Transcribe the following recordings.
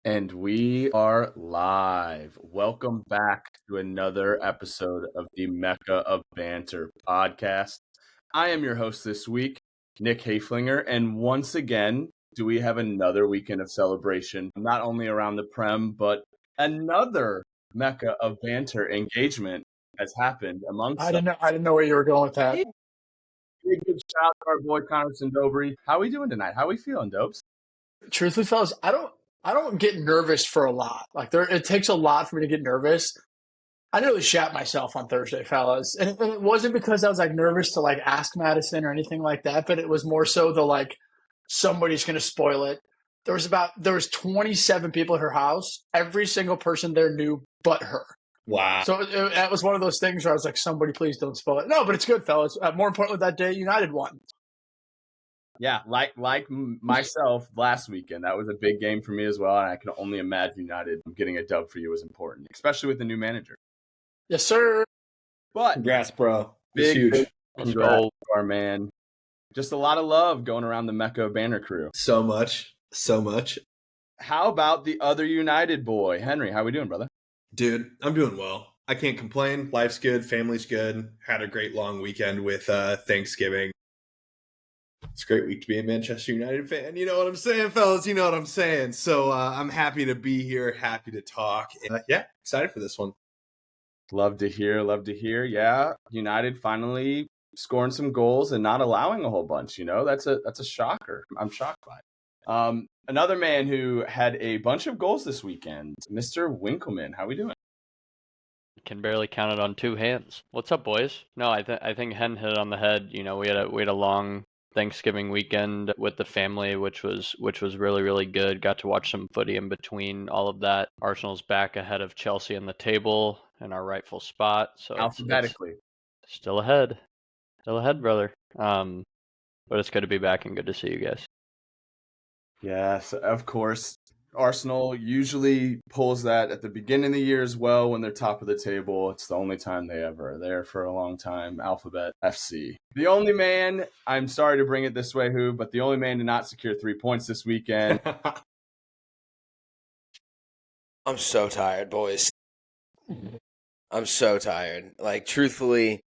And we are live. Welcome back to another episode of the Mecca of Banter podcast. I am your host this week, Nick Haflinger, and once again, do we have another weekend of celebration, not only around the Prem, but another Mecca of Banter engagement has happened amongst us. I didn't know where you were going with that. Big good shout out to our boy Conrad Dobry. How are we doing tonight? How are we feeling, Dopes? Truthfully, fellas, I don't get nervous for a lot. It takes a lot for me to get nervous. I nearly shat myself on Thursday, fellas, and it wasn't because I was nervous to ask Madison or anything like that, but it was more so the somebody's going to spoil it. There was 27 people at her house. Every single person there knew but her. Wow. So that was one of those things where I was like, somebody please don't spoil it. No, but it's good, fellas. More importantly, that day, United won. Yeah, like myself last weekend, that was a big game for me as well, and I can only imagine United getting a dub for you was important, especially with the new manager. Yes, sir. But congrats, bro. It's huge. Big congrats to our man. Just a lot of love going around the Mecca Banner crew. So much. How about the other United boy, Henry? How we doing, brother? Dude, I'm doing well. I can't complain. Life's good. Family's good. Had a great long weekend with Thanksgiving. It's a great week to be a Manchester United fan. You know what I'm saying, fellas? You know what I'm saying. So I'm happy to be here, happy to talk. And, excited for this one. Love to hear. Yeah, United finally scoring some goals and not allowing a whole bunch. You know, that's a shocker. I'm shocked by it. Another man who had a bunch of goals this weekend, Mr. Winkleman. How we doing? Can barely count it on two hands. What's up, boys? No, I think Hen hit it on the head. You know, we had a long Thanksgiving weekend with the family, which was really, really good. Got to watch some footy in between all of that. Arsenal's back ahead of Chelsea in the table in our rightful spot. So Alphabetically. it's still ahead, brother. But it's good to be back and good to see you guys. Yes, of course. Arsenal usually pulls that at the beginning of the year as well when they're top of the table. It's the only time they ever are there for a long time. Alphabet FC. The only man, I'm sorry to bring it this way, but the only man to not secure 3 points this weekend. I'm so tired, boys. I'm so tired. Truthfully,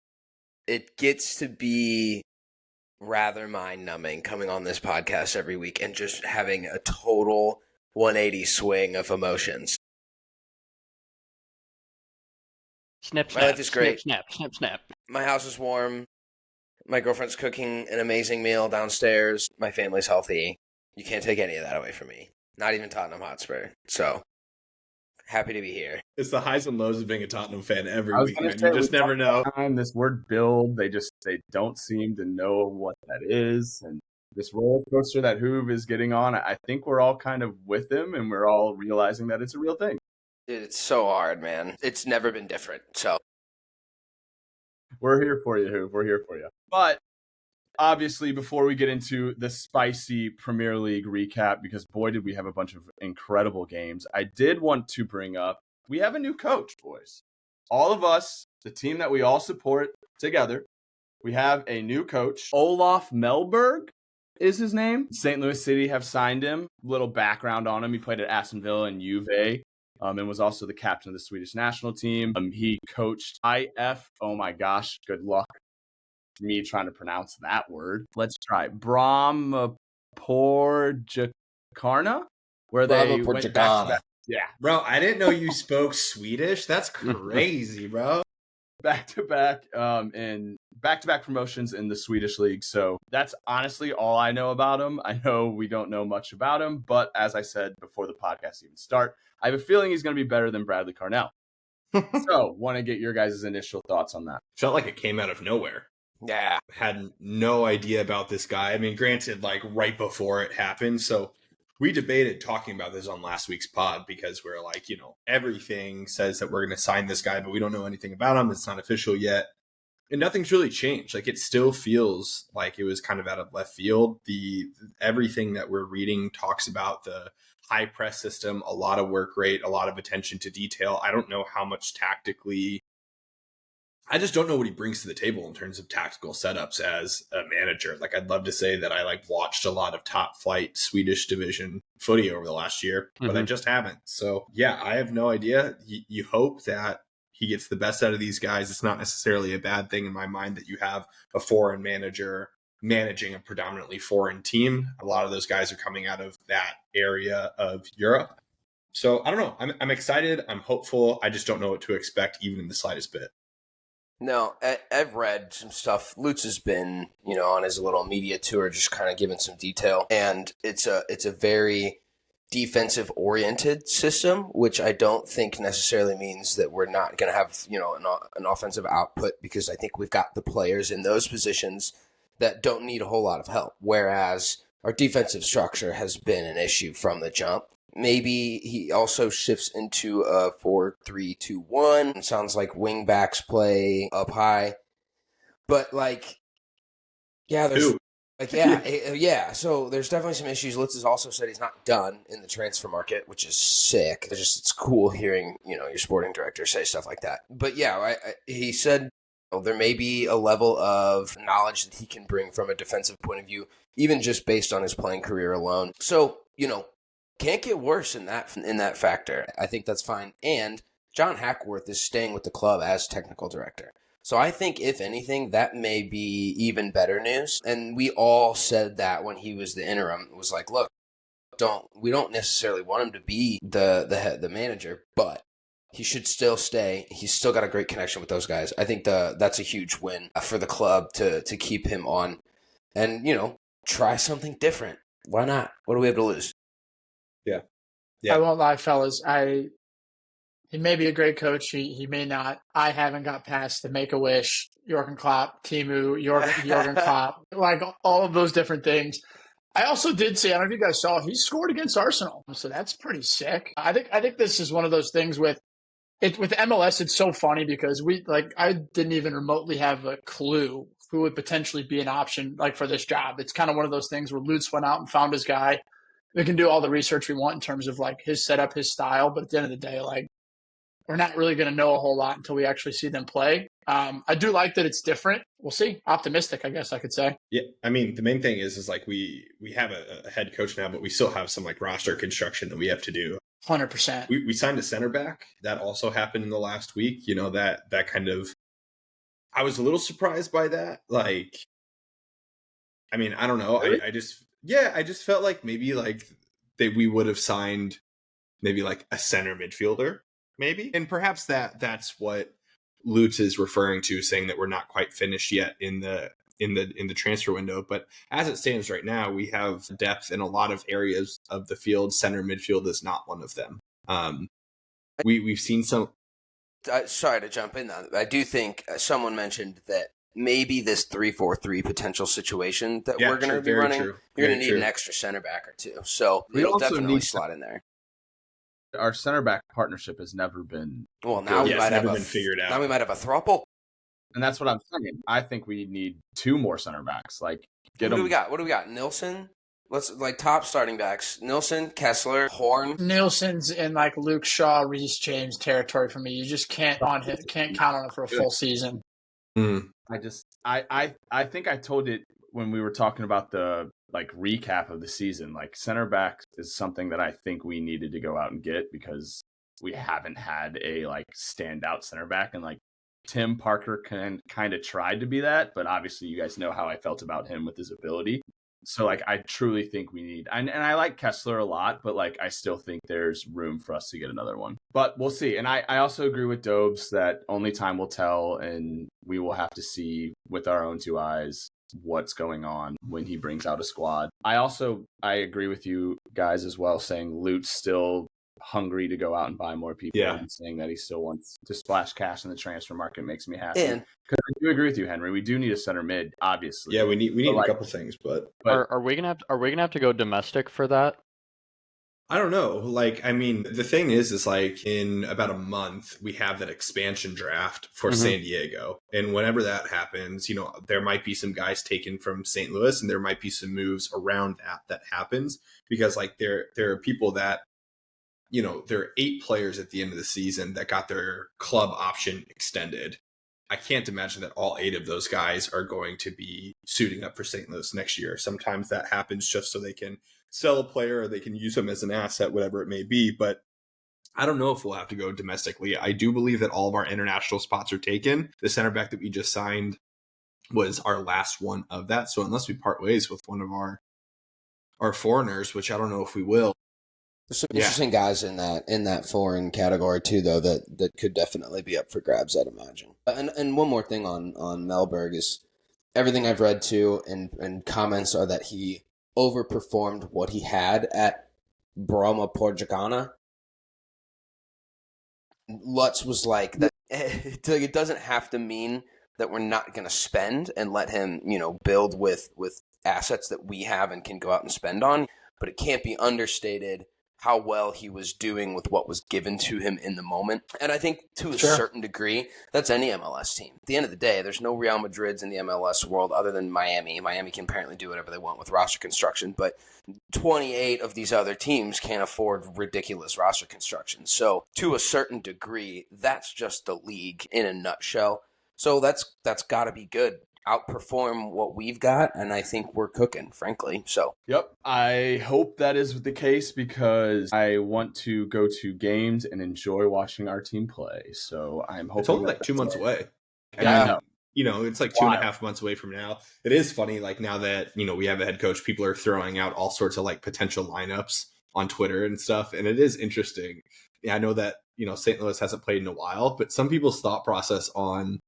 it gets to be rather mind-numbing coming on this podcast every week and just having a total 180 swing of emotions. Snip, My life is great. Snap. My house is warm. My girlfriend's cooking an amazing meal downstairs. My family's healthy. You can't take any of that away from me. Not even Tottenham Hotspur. So, happy to be here. It's the highs and lows of being a Tottenham fan every week, man. Say, You just never know. This word build, they don't seem to know what that is. And this roller coaster that Hoove is getting on, I think we're all kind of with him and we're all realizing that it's a real thing. Dude, it's so hard, man. It's never been different. So we're here for you, Hoove. We're here for you. But obviously, before we get into the spicy Premier League recap, because boy, did we have a bunch of incredible games, I did want to bring up, we have a new coach, boys. All of us, the team that we all support together, we have a new coach. Olaf Melberg is his name. St. Louis City have signed him. Little background on him. He played at Aston Villa and Juve. And was also the captain of the Swedish national team. He coached IF. Oh my gosh, good luck me trying to pronounce that word. Let's try Brahmaporjakarna, where they went back to back. Yeah, bro, I didn't know you spoke Swedish. That's crazy, bro. Back to back promotions in the Swedish league. So that's honestly all I know about him. I know we don't know much about him, but as I said before the podcast even start, I have a feeling he's going to be better than Bradley Carnell. So want to get your guys' initial thoughts on that. Felt like it came out of nowhere. Yeah. Had no idea about this guy. I mean, granted, right before it happened. So we debated talking about this on last week's pod because we're like, everything says that we're going to sign this guy, but we don't know anything about him. It's not official yet. And nothing's really changed. It still feels like it was kind of out of left field. Everything that we're reading talks about the high press system, a lot of work rate, a lot of attention to detail. I don't know how much tactically I just don't know what he brings to the table in terms of tactical setups as a manager. Like, I'd love to say that I watched a lot of top flight Swedish division footy over the last year, but I just haven't. So yeah, I have no idea. You hope that he gets the best out of these guys. It's not necessarily a bad thing in my mind that you have a foreign manager managing a predominantly foreign team. A lot of those guys are coming out of that area of Europe. So I don't know. I'm excited. I'm hopeful. I just don't know what to expect, even in the slightest bit. No, I've read some stuff. Lutz has been, on his little media tour, just kind of giving some detail, and it's a very defensive oriented system, which I don't think necessarily means that we're not going to have, an offensive output, because I think we've got the players in those positions that don't need a whole lot of help. Whereas our defensive structure has been an issue from the jump. Maybe he also shifts into a 4-3-2-1. Sounds like wing backs play up high. But yeah. So there's definitely some issues. Litz has also said he's not done in the transfer market, which is sick. It's cool hearing, your sporting director say stuff like that. But yeah, he said there may be a level of knowledge that he can bring from a defensive point of view, even just based on his playing career alone. So, can't get worse in that factor. I think that's fine. And John Hackworth is staying with the club as technical director. So I think, if anything, that may be even better news. And we all said that when he was the interim. It was like, look, we don't necessarily want him to be the manager, but he should still stay. He's still got a great connection with those guys. I think that's a huge win for the club to keep him on and, try something different. Why not? What do we have to lose? Yeah. I won't lie, fellas. He may be a great coach. He may not. I haven't got past the Make-A-Wish, Jurgen Klopp, Timu, Jurgen Klopp, all of those different things. I also did see, I don't know if you guys saw, he scored against Arsenal. So that's pretty sick. I think this is one of those things with MLS. It's so funny because I didn't even remotely have a clue who would potentially be an option for this job. It's kind of one of those things where Lutz went out and found his guy. We can do all the research we want in terms of his setup, his style, but at the end of the day, we're not really going to know a whole lot until we actually see them play. I do like that it's different. We'll see. Optimistic, I guess I could say. Yeah, I mean, the main thing is we have a head coach now, but we still have some roster construction that we have to do. 100%. We signed a center back. That also happened in the last week. That kind of, I was a little surprised by that. I mean, I don't know. Really? I just felt like maybe we would have signed maybe a center midfielder, maybe. And perhaps that's what Lutz is referring to, saying that we're not quite finished yet in the transfer window. But as it stands right now, we have depth in a lot of areas of the field. Center midfield is not one of them. We've seen some. Sorry to jump in. I do think someone mentioned that maybe this 3-4-3 potential situation that we're going to be running, you're going to need an extra center back or two. So it'll definitely slot in there. Our center back partnership has never been. Well, now we might have been figured out. Now we might have a throuple. And that's what I'm saying. I think we need 2 more center backs. What do we got? Nilsson? Let's top starting backs. Nilsson, Kessler, Horn. Nilsson's in Luke Shaw, Reece James territory for me. You just can't count on him for a full season. I think I told it when we were talking about the recap of the season. Center back is something that I think we needed to go out and get, because we haven't had a standout center back, and Tim Parker kind of tried to be that, but obviously you guys know how I felt about him with his ability. So I truly think we need, and I like Kessler a lot, but I still think there's room for us to get another one. But we'll see. And I also agree with Dobes that only time will tell, and we will have to see with our own 2 eyes what's going on when he brings out a squad. I agree with you guys as well, saying Lutz still hungry to go out and buy more people, and saying that he still wants to splash cash in the transfer market makes me happy. And because I do agree with you, Henry. We do need a center mid, obviously. Yeah, we need a couple things, but are we gonna have to go domestic for that? I don't know. I mean, the thing is in about a month, we have that expansion draft for San Diego. And whenever that happens, there might be some guys taken from St. Louis, and there might be some moves around that happens, because there are people that, there are 8 players at the end of the season that got their club option extended. I can't imagine that all 8 of those guys are going to be suiting up for St. Louis next year. Sometimes that happens just so they can sell a player or they can use them as an asset, whatever it may be. But I don't know if we'll have to go domestically. I do believe that all of our international spots are taken. The center back that we just signed was our last one of that. So unless we part ways with one of our foreigners, which I don't know if we will. There's some interesting guys in that foreign category too, though, that could definitely be up for grabs, I'd imagine. And one more thing on Mellberg is everything I've read too, and comments are that he overperformed what he had at Broma Porjigana. Lutz was like that. It doesn't have to mean that we're not going to spend and let him, build with assets that we have and can go out and spend on. But it can't be understated how well he was doing with what was given to him in the moment. And I think to a certain degree, that's any MLS team. At the end of the day, there's no Real Madrids in the MLS world other than Miami. Miami can apparently do whatever they want with roster construction, but 28 of these other teams can't afford ridiculous roster construction. So to a certain degree, that's just the league in a nutshell. So that's got to be good. Outperform what we've got, and I think we're cooking, frankly. So yep, I hope that is the case because I want to go to games and enjoy watching our team play. So I'm hoping it's only like 2 months away. Yeah, it's like 2.5 months away from now. It is funny, like now that we have a head coach, people are throwing out all sorts of like potential lineups on Twitter and stuff, and it is interesting. Yeah, I know that St. Louis hasn't played in a while, but some people's thought process on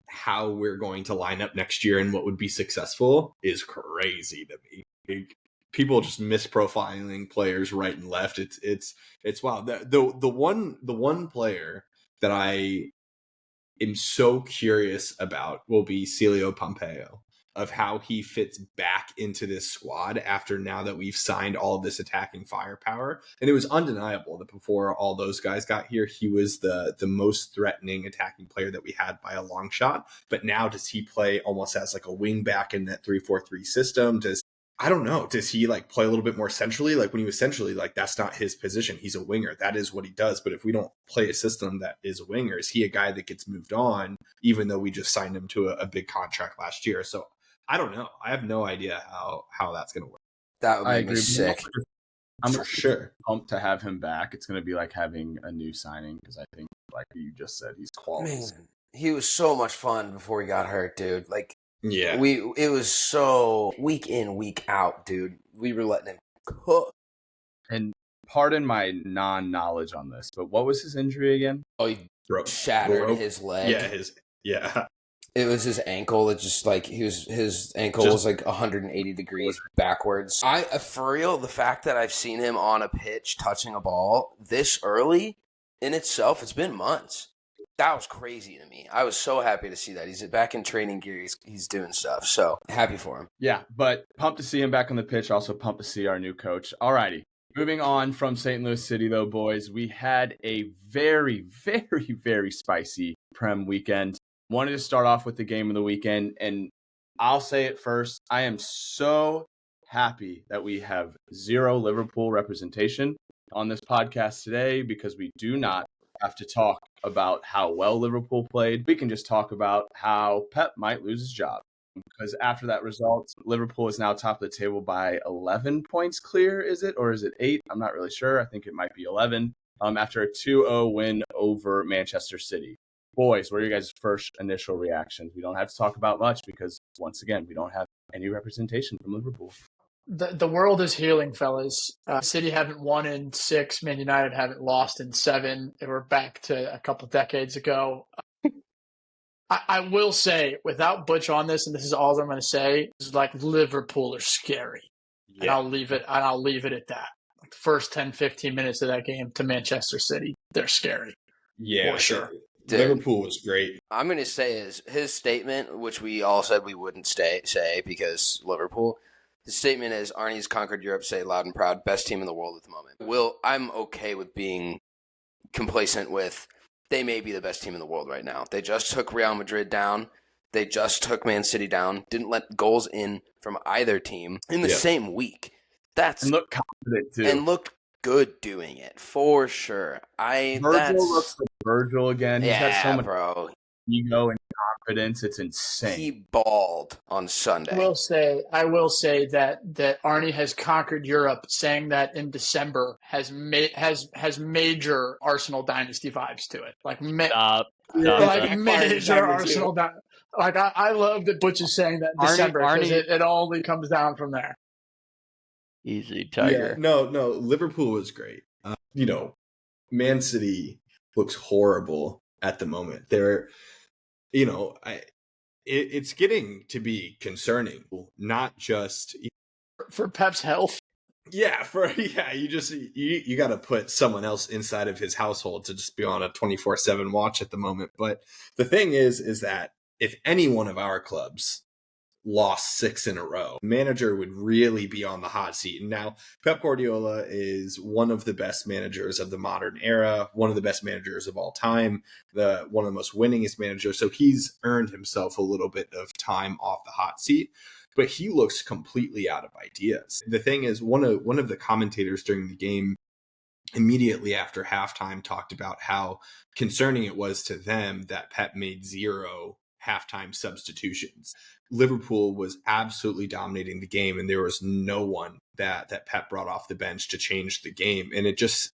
how we're going to line up next year and what would be successful is crazy to me. People just misprofiling players right and left. It's wild. The one player that I am so curious about will be Celio Pompeo, of how he fits back into this squad after now that we've signed all of this attacking firepower. And it was undeniable that before all those guys got here, he was the most threatening attacking player that we had by a long shot. But now does he play almost as like a wing back in that 3-4-3 system? I don't know. Does he like play a little bit more centrally? Like when he was centrally, like that's not his position. He's a winger. That is what he does. But if we don't play a system that is a winger, is he a guy that gets moved on, even though we just signed him to a big contract last year? So I don't know. I have no idea how that's going to work. That would make me sick. I'm for sure pumped to have him back. It's going to be like having a new signing because I think, like you just said, he's quality. Man, he was so much fun before he got hurt, dude. Like, yeah, it was so week in, week out, dude. We were letting him cook. And pardon my non-knowledge on this, but what was his injury again? Oh, he shattered his leg. Yeah. It was his ankle. It just like his ankle was like 180 degrees backwards. For real, the fact that I've seen him on a pitch touching a ball this early in itself, it's been months. That was crazy to me. I was so happy to see that. He's back in training gear. He's doing stuff. So happy for him. Yeah, but pumped to see him back on the pitch. Also pumped to see our new coach. Alrighty. Moving on from St. Louis City, though, boys, we had a very, very, very spicy Prem weekend. Wanted to start off with the game of the weekend, and I'll say it first. I am so happy that we have 0 Liverpool representation on this podcast today because we do not have to talk about how well Liverpool played. We can just talk about how Pep might lose his job. Because after that result, Liverpool is now top of the table by 11 points clear, is it? Or is it 8? I'm not really sure. I think it might be 11 after a 2-0 win over Manchester City. Boys, what are your guys' first initial reactions? We don't have to talk about much because, once again, we don't have any representation from Liverpool. The world is healing, fellas. City haven't won in 6. Man United haven't lost in 7. They were back to a couple decades ago. I will say, without Butch on this, and this is all I'm going to say, is like Liverpool are scary. Yeah. And I'll leave it at that. Like the first 10, 15 minutes of that game to Manchester City, they're scary. Yeah, for sure. Dude, Liverpool was great. I'm going to say is his statement, which we all said we wouldn't say because Liverpool. His statement is, Arnie's conquered Europe, say loud and proud, best team in the world at the moment. I'm okay with being complacent with they may be the best team in the world right now. They just took Real Madrid down. They just took Man City down. Didn't let goals in from either team in the same week. And looked confident, too. And looked good doing it, for sure. Virgil looks like Virgil again. He's got so much, bro. ego and confidence. It's insane. He balled on Sunday. I will say that Arnie has conquered Europe, saying that in December has major Arsenal dynasty vibes to it. Like Stop. major Arsenal. I love that Butch is saying that in December because it only comes down from there. Easy, Tiger. Yeah, no, Liverpool was great. Man City looks horrible at the moment. They're, it's getting to be concerning, not just for Pep's health. Yeah, you got to put someone else inside of his household to just be on a 24/7 watch at the moment. But the thing is that if any one of our clubs lost 6 in a row, manager would really be on the hot seat. And now Pep Guardiola is one of the best managers of the modern era, one of the best managers of all time, one of the most winningest managers. So he's earned himself a little bit of time off the hot seat, but he looks completely out of ideas. The thing is, one of the commentators during the game immediately after halftime talked about how concerning it was to them that Pep made 0 halftime substitutions. Liverpool was absolutely dominating the game, and there was no one that Pep brought off the bench to change the game. And it just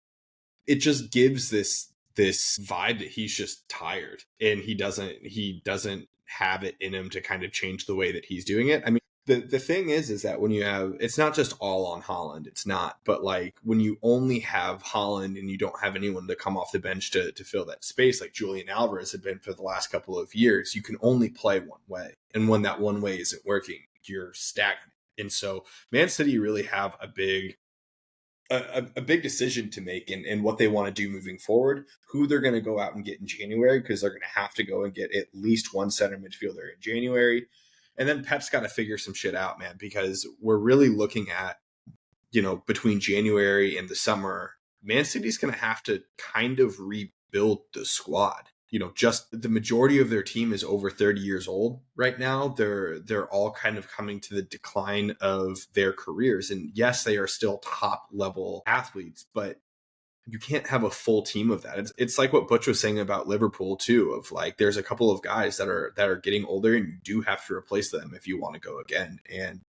gives this vibe that he's just tired, and he doesn't have it in him to kind of change the way that he's doing it. I mean, the thing is that when you have, it's not just all on Haaland, it's not, but like when you only have Haaland and you don't have anyone to come off the bench to fill that space, like Julian Alvarez had been for the last couple of years, you can only play one way. And when that one way isn't working, you're stagnant. And so Man City really have a big decision to make in what they want to do moving forward, who they're going to go out and get in January, because they're going to have to go and get at least one center midfielder in January. And then Pep's got to figure some shit out, man, because we're really looking at, between January and the summer, Man City's going to have to kind of rebuild the squad. Just the majority of their team is over 30 years old right now. They're all kind of coming to the decline of their careers. And yes, they are still top level athletes, but you can't have a full team of that. It's like what Butch was saying about Liverpool too, of like, there's a couple of guys that are getting older and you do have to replace them if you want to go again. And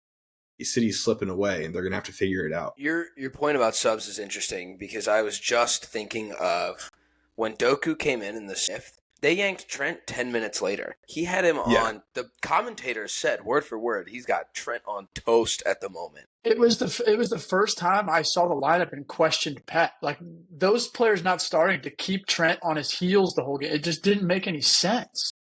the City's slipping away and they're going to have to figure it out. Your point about subs is interesting because I was just thinking of when Doku came in the 5th, they yanked Trent 10 minutes later. He had him on, the commentator said, word for word, he's got Trent on toast at the moment. It was the first time I saw the lineup and questioned Pep. Like, those players not starting to keep Trent on his heels the whole game. It just didn't make any sense.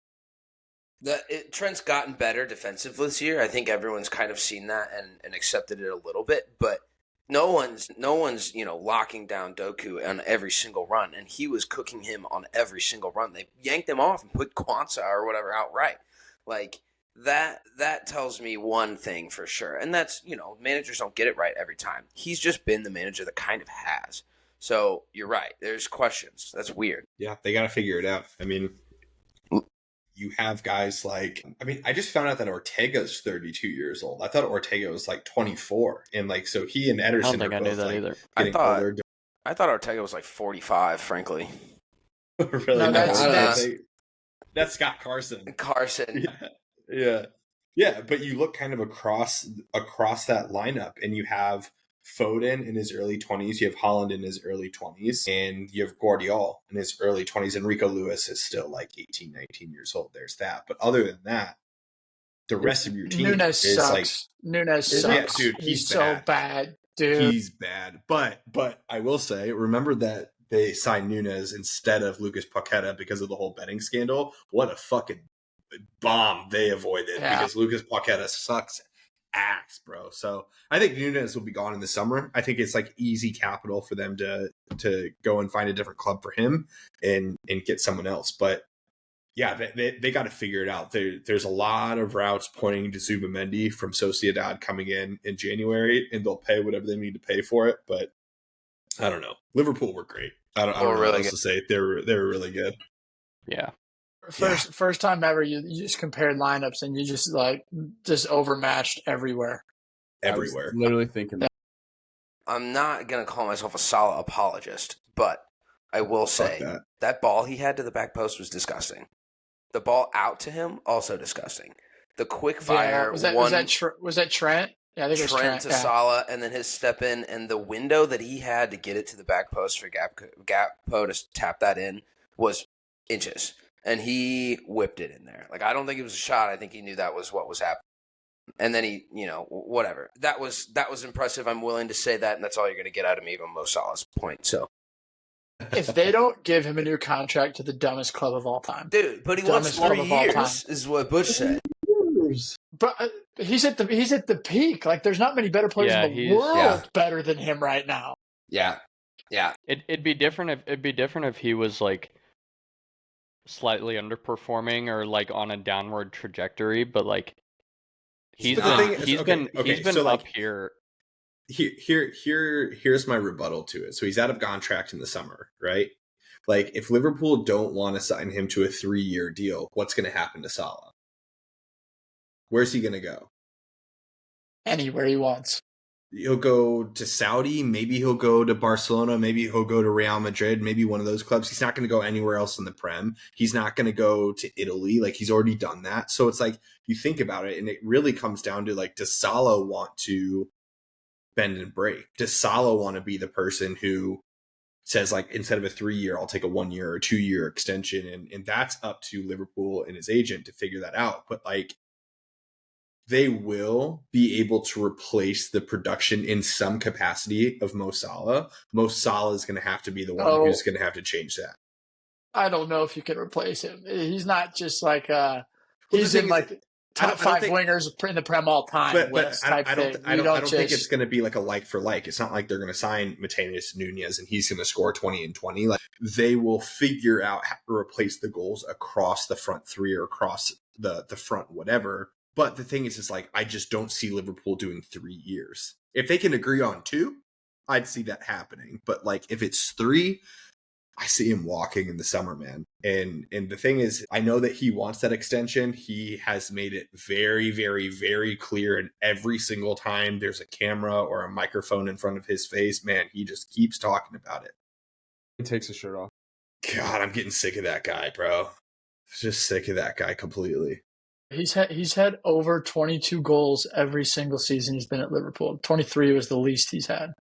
Trent's gotten better defensively this year. I think everyone's kind of seen that and accepted it a little bit, but no one's locking down Doku on every single run, and he was cooking him on every single run. They yanked him off and put Kwanzaa or whatever outright. Like, that tells me one thing for sure, and that's, managers don't get it right every time. He's just been the manager that kind of has. So you're right. There's questions. That's weird. Yeah, they got to figure it out. I mean, you have guys like, I just found out that Ortega's 32 years old. I thought Ortega was like 24. And like, so he and Ederson I don't think I knew that either. I thought Ortega was like 45, frankly. Really? No, that's Scott Carson. Yeah, but you look kind of across that lineup, and you have Foden in his early 20s, you have Haaland in his early 20s, and you have Guardiola in his early 20s. Enrico Lewis is still like 18, 19 years old. There's that. But other than that, the rest of your team Nunes is sucks. like... Nunes sucks. Yeah, dude, he's so bad, dude. He's bad. But I will say, remember that they signed Nunes instead of Lucas Paqueta because of the whole betting scandal? What a fucking bomb they avoided, because Lucas Paqueta sucks ass, bro. So I think Nunes will be gone in the summer. I think it's like easy capital for them to go and find a different club for him and get someone else. But yeah, they got to figure it out. There's a lot of routes pointing to Zubimendi from Sociedad coming in January, and they'll pay whatever they need to pay for it. But I don't know. Liverpool were great. I don't know what else to say. They were really good. Yeah. First time ever you just compared lineups and you just overmatched everywhere. Everywhere. I was literally thinking that. I'm not going to call myself a Salah apologist, but I will say that ball he had to the back post was disgusting. The ball out to him, also disgusting. The quick fire, was that Trent? Yeah, I think it was Trent to Salah, and then his step in, and the window that he had to get it to the back post for Gakpo to tap that in was inches, and he whipped it in there. Like, I don't think it was a shot. I think he knew that was what was happening. And then he, whatever. That was impressive. I'm willing to say that, and that's all you're going to get out of me on Mo Salah's point. So, if they don't give him a new contract to the dumbest club of all time, dude, but he wants 3 years, is what Bush said. But he's at the peak. Like, there's not many better players in the world better than him right now. Yeah. It'd be different if he was like slightly underperforming or like on a downward trajectory, but like he's been up here. Here's my rebuttal to it. So he's out of contract in the summer, right? Like, if Liverpool don't want to sign him to a 3-year deal, what's going to happen to Salah? Where's he going to go? Anywhere he wants. He'll go to Saudi. Maybe he'll go to Barcelona. Maybe he'll go to Real Madrid. Maybe one of those clubs. He's not going to go anywhere else in the Prem. He's not going to go to Italy. Like, he's already done that. So it's like, you think about it, and it really comes down to, like, does Salah want to bend and break? Does Salah want to be the person who says, like, instead of a 3-year, I'll take a 1-year or 2-year extension? And that's up to Liverpool and his agent to figure that out. But, like, they will be able to replace the production in some capacity of Mo Salah. Mo Salah is going to have to be the one who's going to have to change that. I don't know if you can replace him. He's not just like he's in like top 5 wingers in the Prem all time. But I don't think it's going to be like a like for like. It's not like they're going to sign Mateus Nunez and he's going to score 20 and 20. Like, they will figure out how to replace the goals across the front 3 or across the front whatever. But the thing is like, I just don't see Liverpool doing 3 years. If they can agree on 2, I'd see that happening. But like, if it's 3, I see him walking in the summer, man. And the thing is, I know that he wants that extension. He has made it very, very, very clear. And every single time there's a camera or a microphone in front of his face, man, he just keeps talking about it. He takes his shirt off. God, I'm getting sick of that guy, bro. Just sick of that guy completely. He's had over 22 goals every single season he's been at Liverpool. 23 was the least he's had.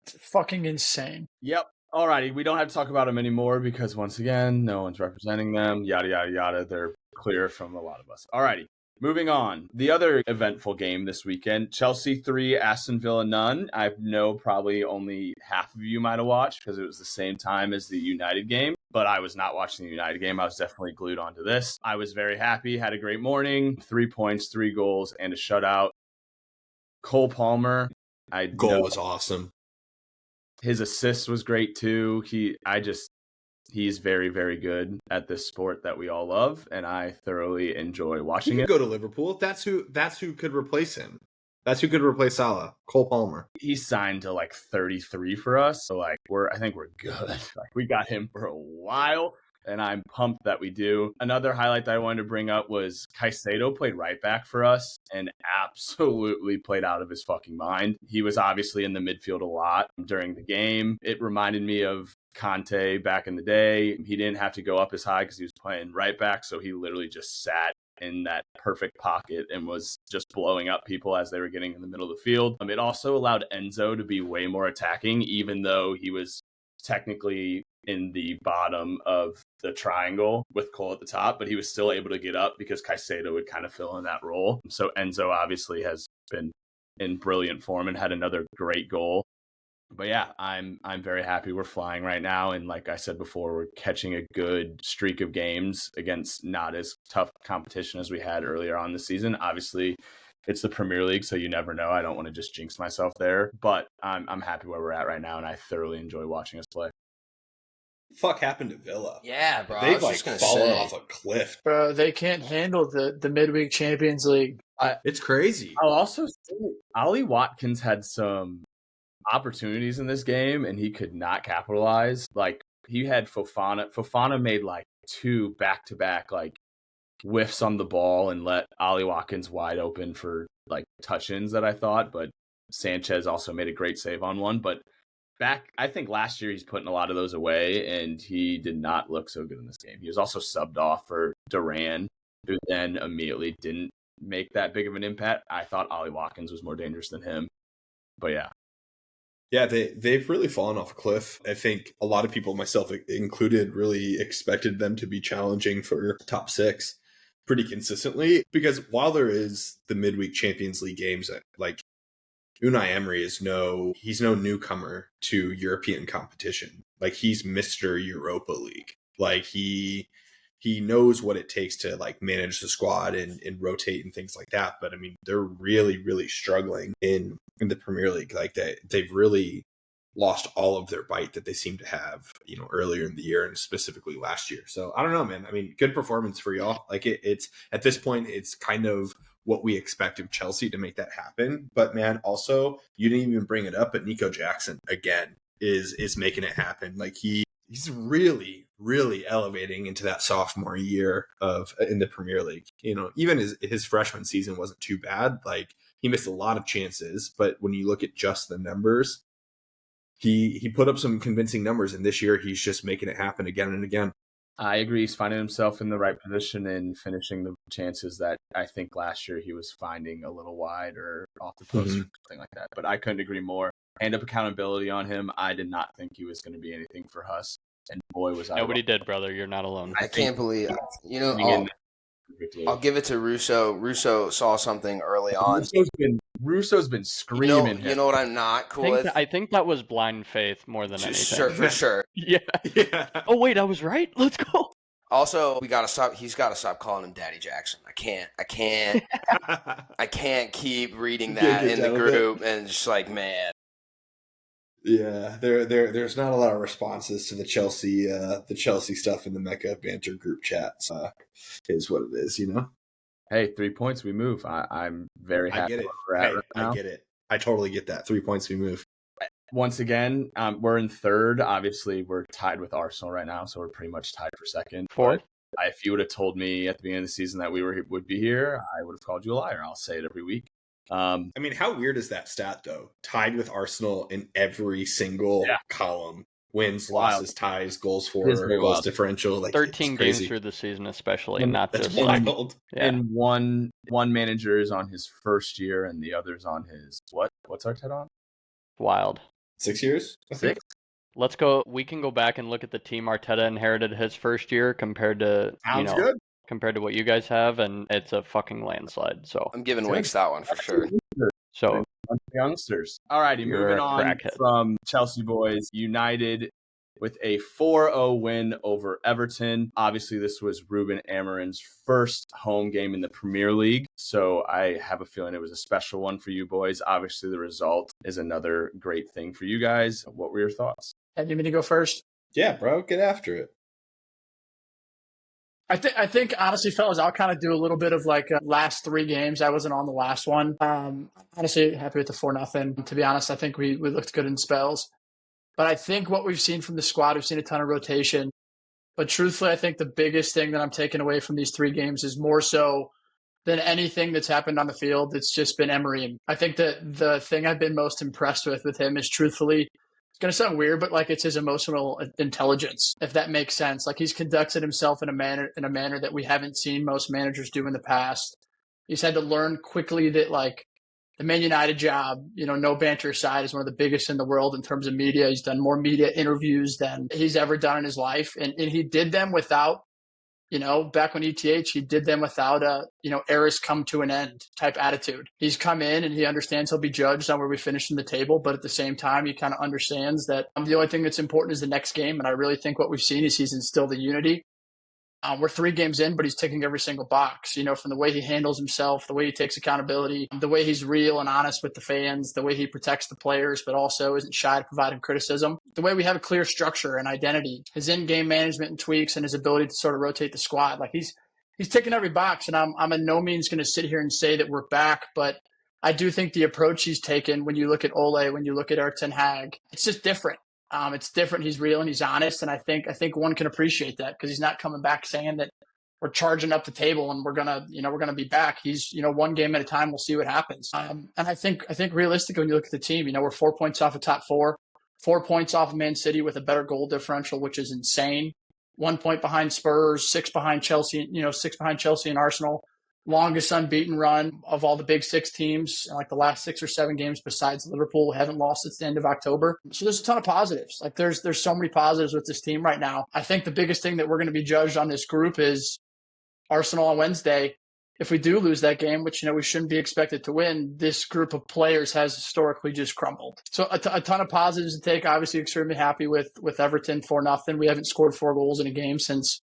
It's fucking insane. Yep. Alrighty, we don't have to talk about him anymore because, once again, no one's representing them. Yada, yada, yada. They're clear from a lot of us. Alrighty, moving on. The other eventful game this weekend, Chelsea 3, Aston Villa none. I know probably only half of you might have watched because it was the same time as the United game. But I was not watching the United game. I was definitely glued onto this. I was very happy, had a great morning, 3 points, 3 goals, and a shutout. Cole Palmer. Was awesome. His assist was great too. He's very, very good at this sport that we all love, and I thoroughly enjoy watching it. Go to Liverpool. That's who could replace him. That's who could replace Salah. Cole Palmer. He's signed to like 33 for us, so like I think we're good. Like, we got him for a while, and I'm pumped that we do. Another highlight that I wanted to bring up was Caicedo played right back for us and absolutely played out of his fucking mind. He was obviously in the midfield a lot during the game. It reminded me of Conte back in the day. He didn't have to go up as high because he was playing right back, so he literally just sat in that perfect pocket and was just blowing up people as they were getting in the middle of the field. It also allowed Enzo to be way more attacking, even though he was technically in the bottom of the triangle with Cole at the top, but he was still able to get up because Caicedo would kind of fill in that role. So Enzo obviously has been in brilliant form and had another great goal. But yeah, I'm very happy we're flying right now. And like I said before, we're catching a good streak of games against not as tough competition as we had earlier on the season. Obviously, it's the Premier League, so you never know. I don't want to just jinx myself there. But I'm happy where we're at right now, and I thoroughly enjoy watching us play. Fuck happened to Villa? Yeah, bro. They've like fallen off a cliff. Bro, they can't handle the midweek Champions League. It's crazy. I'll also say Ollie Watkins had some opportunities in this game and he could not capitalize. Like, he had Fofana made like 2 back-to-back like whiffs on the ball and let Ollie Watkins wide open for like touch-ins that I thought, but Sanchez also made a great save on one. But I think last year he's putting a lot of those away, and he did not look so good in this game. He was also subbed off for Duran, who then immediately didn't make that big of an impact. I thought Ollie Watkins was more dangerous than him. But yeah. Yeah, they've really fallen off a cliff. I think a lot of people, myself included, really expected them to be challenging for top 6 pretty consistently. Because while there is the midweek Champions League games, like Unai Emery is no newcomer to European competition. Like he's Mr. Europa League. Like he knows what it takes to like manage the squad and rotate and things like that. But I mean, they're really, really struggling in the Premier League. Like they've really lost all of their bite that they seem to have, earlier in the year and specifically last year. So I don't know, man. I mean, good performance for y'all. Like it's at this point, it's kind of what we expect of Chelsea to make that happen. But man, also you didn't even bring it up, but Nico Jackson again is making it happen. Like he's really, really elevating into that sophomore year in the Premier League. Even his freshman season wasn't too bad. Like he missed a lot of chances, but when you look at just the numbers, he put up some convincing numbers, and this year he's just making it happen again and again. I agree. He's finding himself in the right position and finishing the chances that I think last year he was finding a little wide or off the post or something like that. But I couldn't agree more. Hand up accountability on him. I did not think he was going to be anything for Huss. And boy, was I Nobody wrong. did, brother. You're not alone. I can't believe, I'll give it to Russo. Russo saw something early on. Russo's been screaming. You know what I'm not cool with? I think that was blind faith more than anything. For sure. Yeah. Oh wait, I was right. Let's go. Also, we gotta stop. He's got to stop calling him Daddy Jackson. I can't keep reading that in the group and just like, man. Yeah, there's not a lot of responses to the Chelsea stuff in the Mecca of Banter group chats. Is what it is, Hey, 3 points, we move. I'm very happy. I get it. Right now. I get it. I totally get that. 3 points, we move. Once again, we're in third. Obviously, we're tied with Arsenal right now, so we're pretty much tied for second. Fourth. If you would have told me at the beginning of the season that we would be here, I would have called you a liar. I'll say it every week. I mean, how weird is that stat, though? Tied with Arsenal in every single column. Wins, losses, ties, goals for, goals differential. Like 13 games through the season, especially, and not just wild. And one manager is on his first year, and the other's on his what's Arteta on? Wild. 6 years? 6. Let's go. We can go back and look at the team Arteta inherited his first year compared to Good. compared to what you guys have, and it's a fucking landslide. So I'm giving Wicks that one for sure. So youngsters. Alrighty, moving on crackhead. from Chelsea boys. United with a 4-0 win over Everton. Obviously, this was Ruben Amaran's first home game in the Premier League, so I have a feeling it was a special one for you boys. Obviously, the result is another great thing for you guys. What were your thoughts? And you mean to go first? Yeah, bro, get after it. I think honestly, fellas, I'll kind of do a little bit of like last 3 games. I wasn't on the last one. Honestly, happy with the 4-0. To be honest, I think we looked good in spells. But I think what we've seen from the squad, we've seen a ton of rotation. But truthfully, I think the biggest thing that I'm taking away from these 3 games is more so than anything that's happened on the field. It's just been Emery. I think that the thing I've been most impressed with him is truthfully, it's going to sound weird, but like it's his emotional intelligence, if that makes sense. Like he's conducted himself in a manner that we haven't seen most managers do in the past. He's had to learn quickly that like the Man United job, no banter aside, is one of the biggest in the world in terms of media. He's done more media interviews than he's ever done in his life. And he did them without, back when ETH, he did them without a, eras come to an end type attitude. He's come in and he understands he'll be judged on where we finish in the table. But at the same time, he kind of understands that the only thing that's important is the next game. And I really think what we've seen is he's instilled the unity. We're 3 games in, but he's ticking every single box, from the way he handles himself, the way he takes accountability, the way he's real and honest with the fans, the way he protects the players, but also isn't shy to provide him criticism, the way we have a clear structure and identity, his in-game management and tweaks, and his ability to sort of rotate the squad. Like he's ticking every box, and I'm in no means going to sit here and say that we're back, but I do think the approach he's taken, when you look at Ole, when you look at our Ten Hag, it's just different. It's different. He's real and he's honest. And I think one can appreciate that because he's not coming back saying that we're charging up the table and we're going to be back. He's, 1 game at a time. We'll see what happens. And I think realistically, when you look at the team, we're 4 points off of top 4. 4 points off of Man City with a better goal differential, which is insane. 1 point behind Spurs, 6 behind Chelsea, 6 behind Chelsea and Arsenal. Longest unbeaten run of all the big 6 teams in like the last 6 or 7 games besides Liverpool. We haven't lost since the end of October. So there's a ton of positives. Like there's so many positives with this team right now. I think the biggest thing that we're going to be judged on this group is Arsenal on Wednesday. If we do lose that game, which we shouldn't be expected to win, this group of players has historically just crumbled. So a ton of positives to take. Obviously, extremely happy with Everton 4-0. We haven't scored 4 goals in a game since,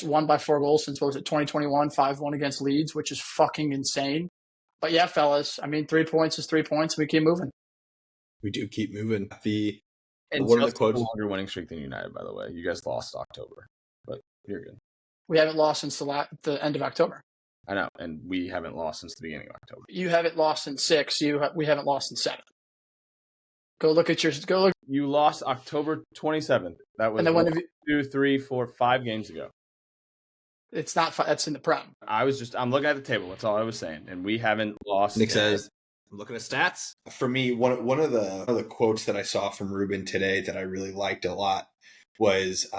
won by 4 goals since, 2021, 5-1 against Leeds, which is fucking insane. But yeah, fellas, 3 points is 3 points. We keep moving. We do keep moving. And one of the Chelsea's quotes, a longer winning streak than United, by the way. You guys lost October, but you're good. We haven't lost since the end of October. I know, and we haven't lost since the beginning of October. You haven't lost in 6. We haven't lost in 7. Go look. You lost October 27th. That was 1, 2, 3, 4, 5 games ago. It's not. That's in the Prem. I'm looking at the table. That's all I was saying, and we haven't lost. Nick says, I'm looking at stats. For me, one of the quotes that I saw from Ruben today that I really liked a lot was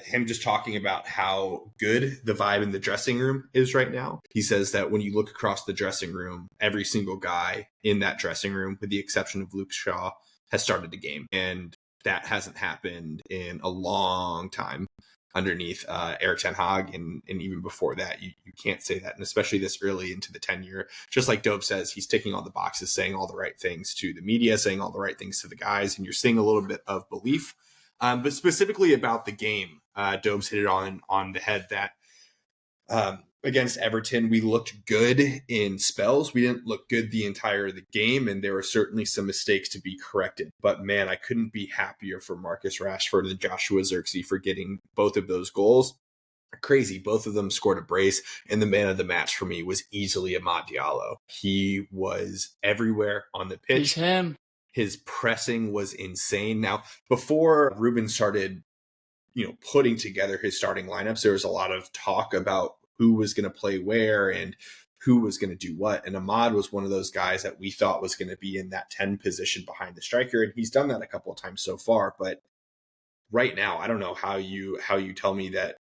him just talking about how good the vibe in the dressing room is right now. He says that when you look across the dressing room, every single guy in that dressing room, with the exception of Luke Shaw, has started the game. And that hasn't happened in a long time underneath Erik ten Hag. And even before that, you can't say that. And especially this early into the tenure, just like Dope says, he's ticking all the boxes, saying all the right things to the media, saying all the right things to the guys. And you're seeing a little bit of belief. But specifically about the game, Dobes hit it on the head that against Everton, we looked good in spells. We didn't look good the entire of the game, and there were certainly some mistakes to be corrected. But man, I couldn't be happier for Marcus Rashford and Joshua Zirkzee for getting both of those goals. Crazy. Both of them scored a brace, and the man of the match for me was easily Amad Diallo. He was everywhere on the pitch. He's him. His pressing was insane. Now, before Ruben started, putting together his starting lineups, there was a lot of talk about who was going to play where and who was going to do what. And Amad was one of those guys that we thought was going to be in that 10 position behind the striker. And he's done that a couple of times so far. But right now, I don't know how you tell me that,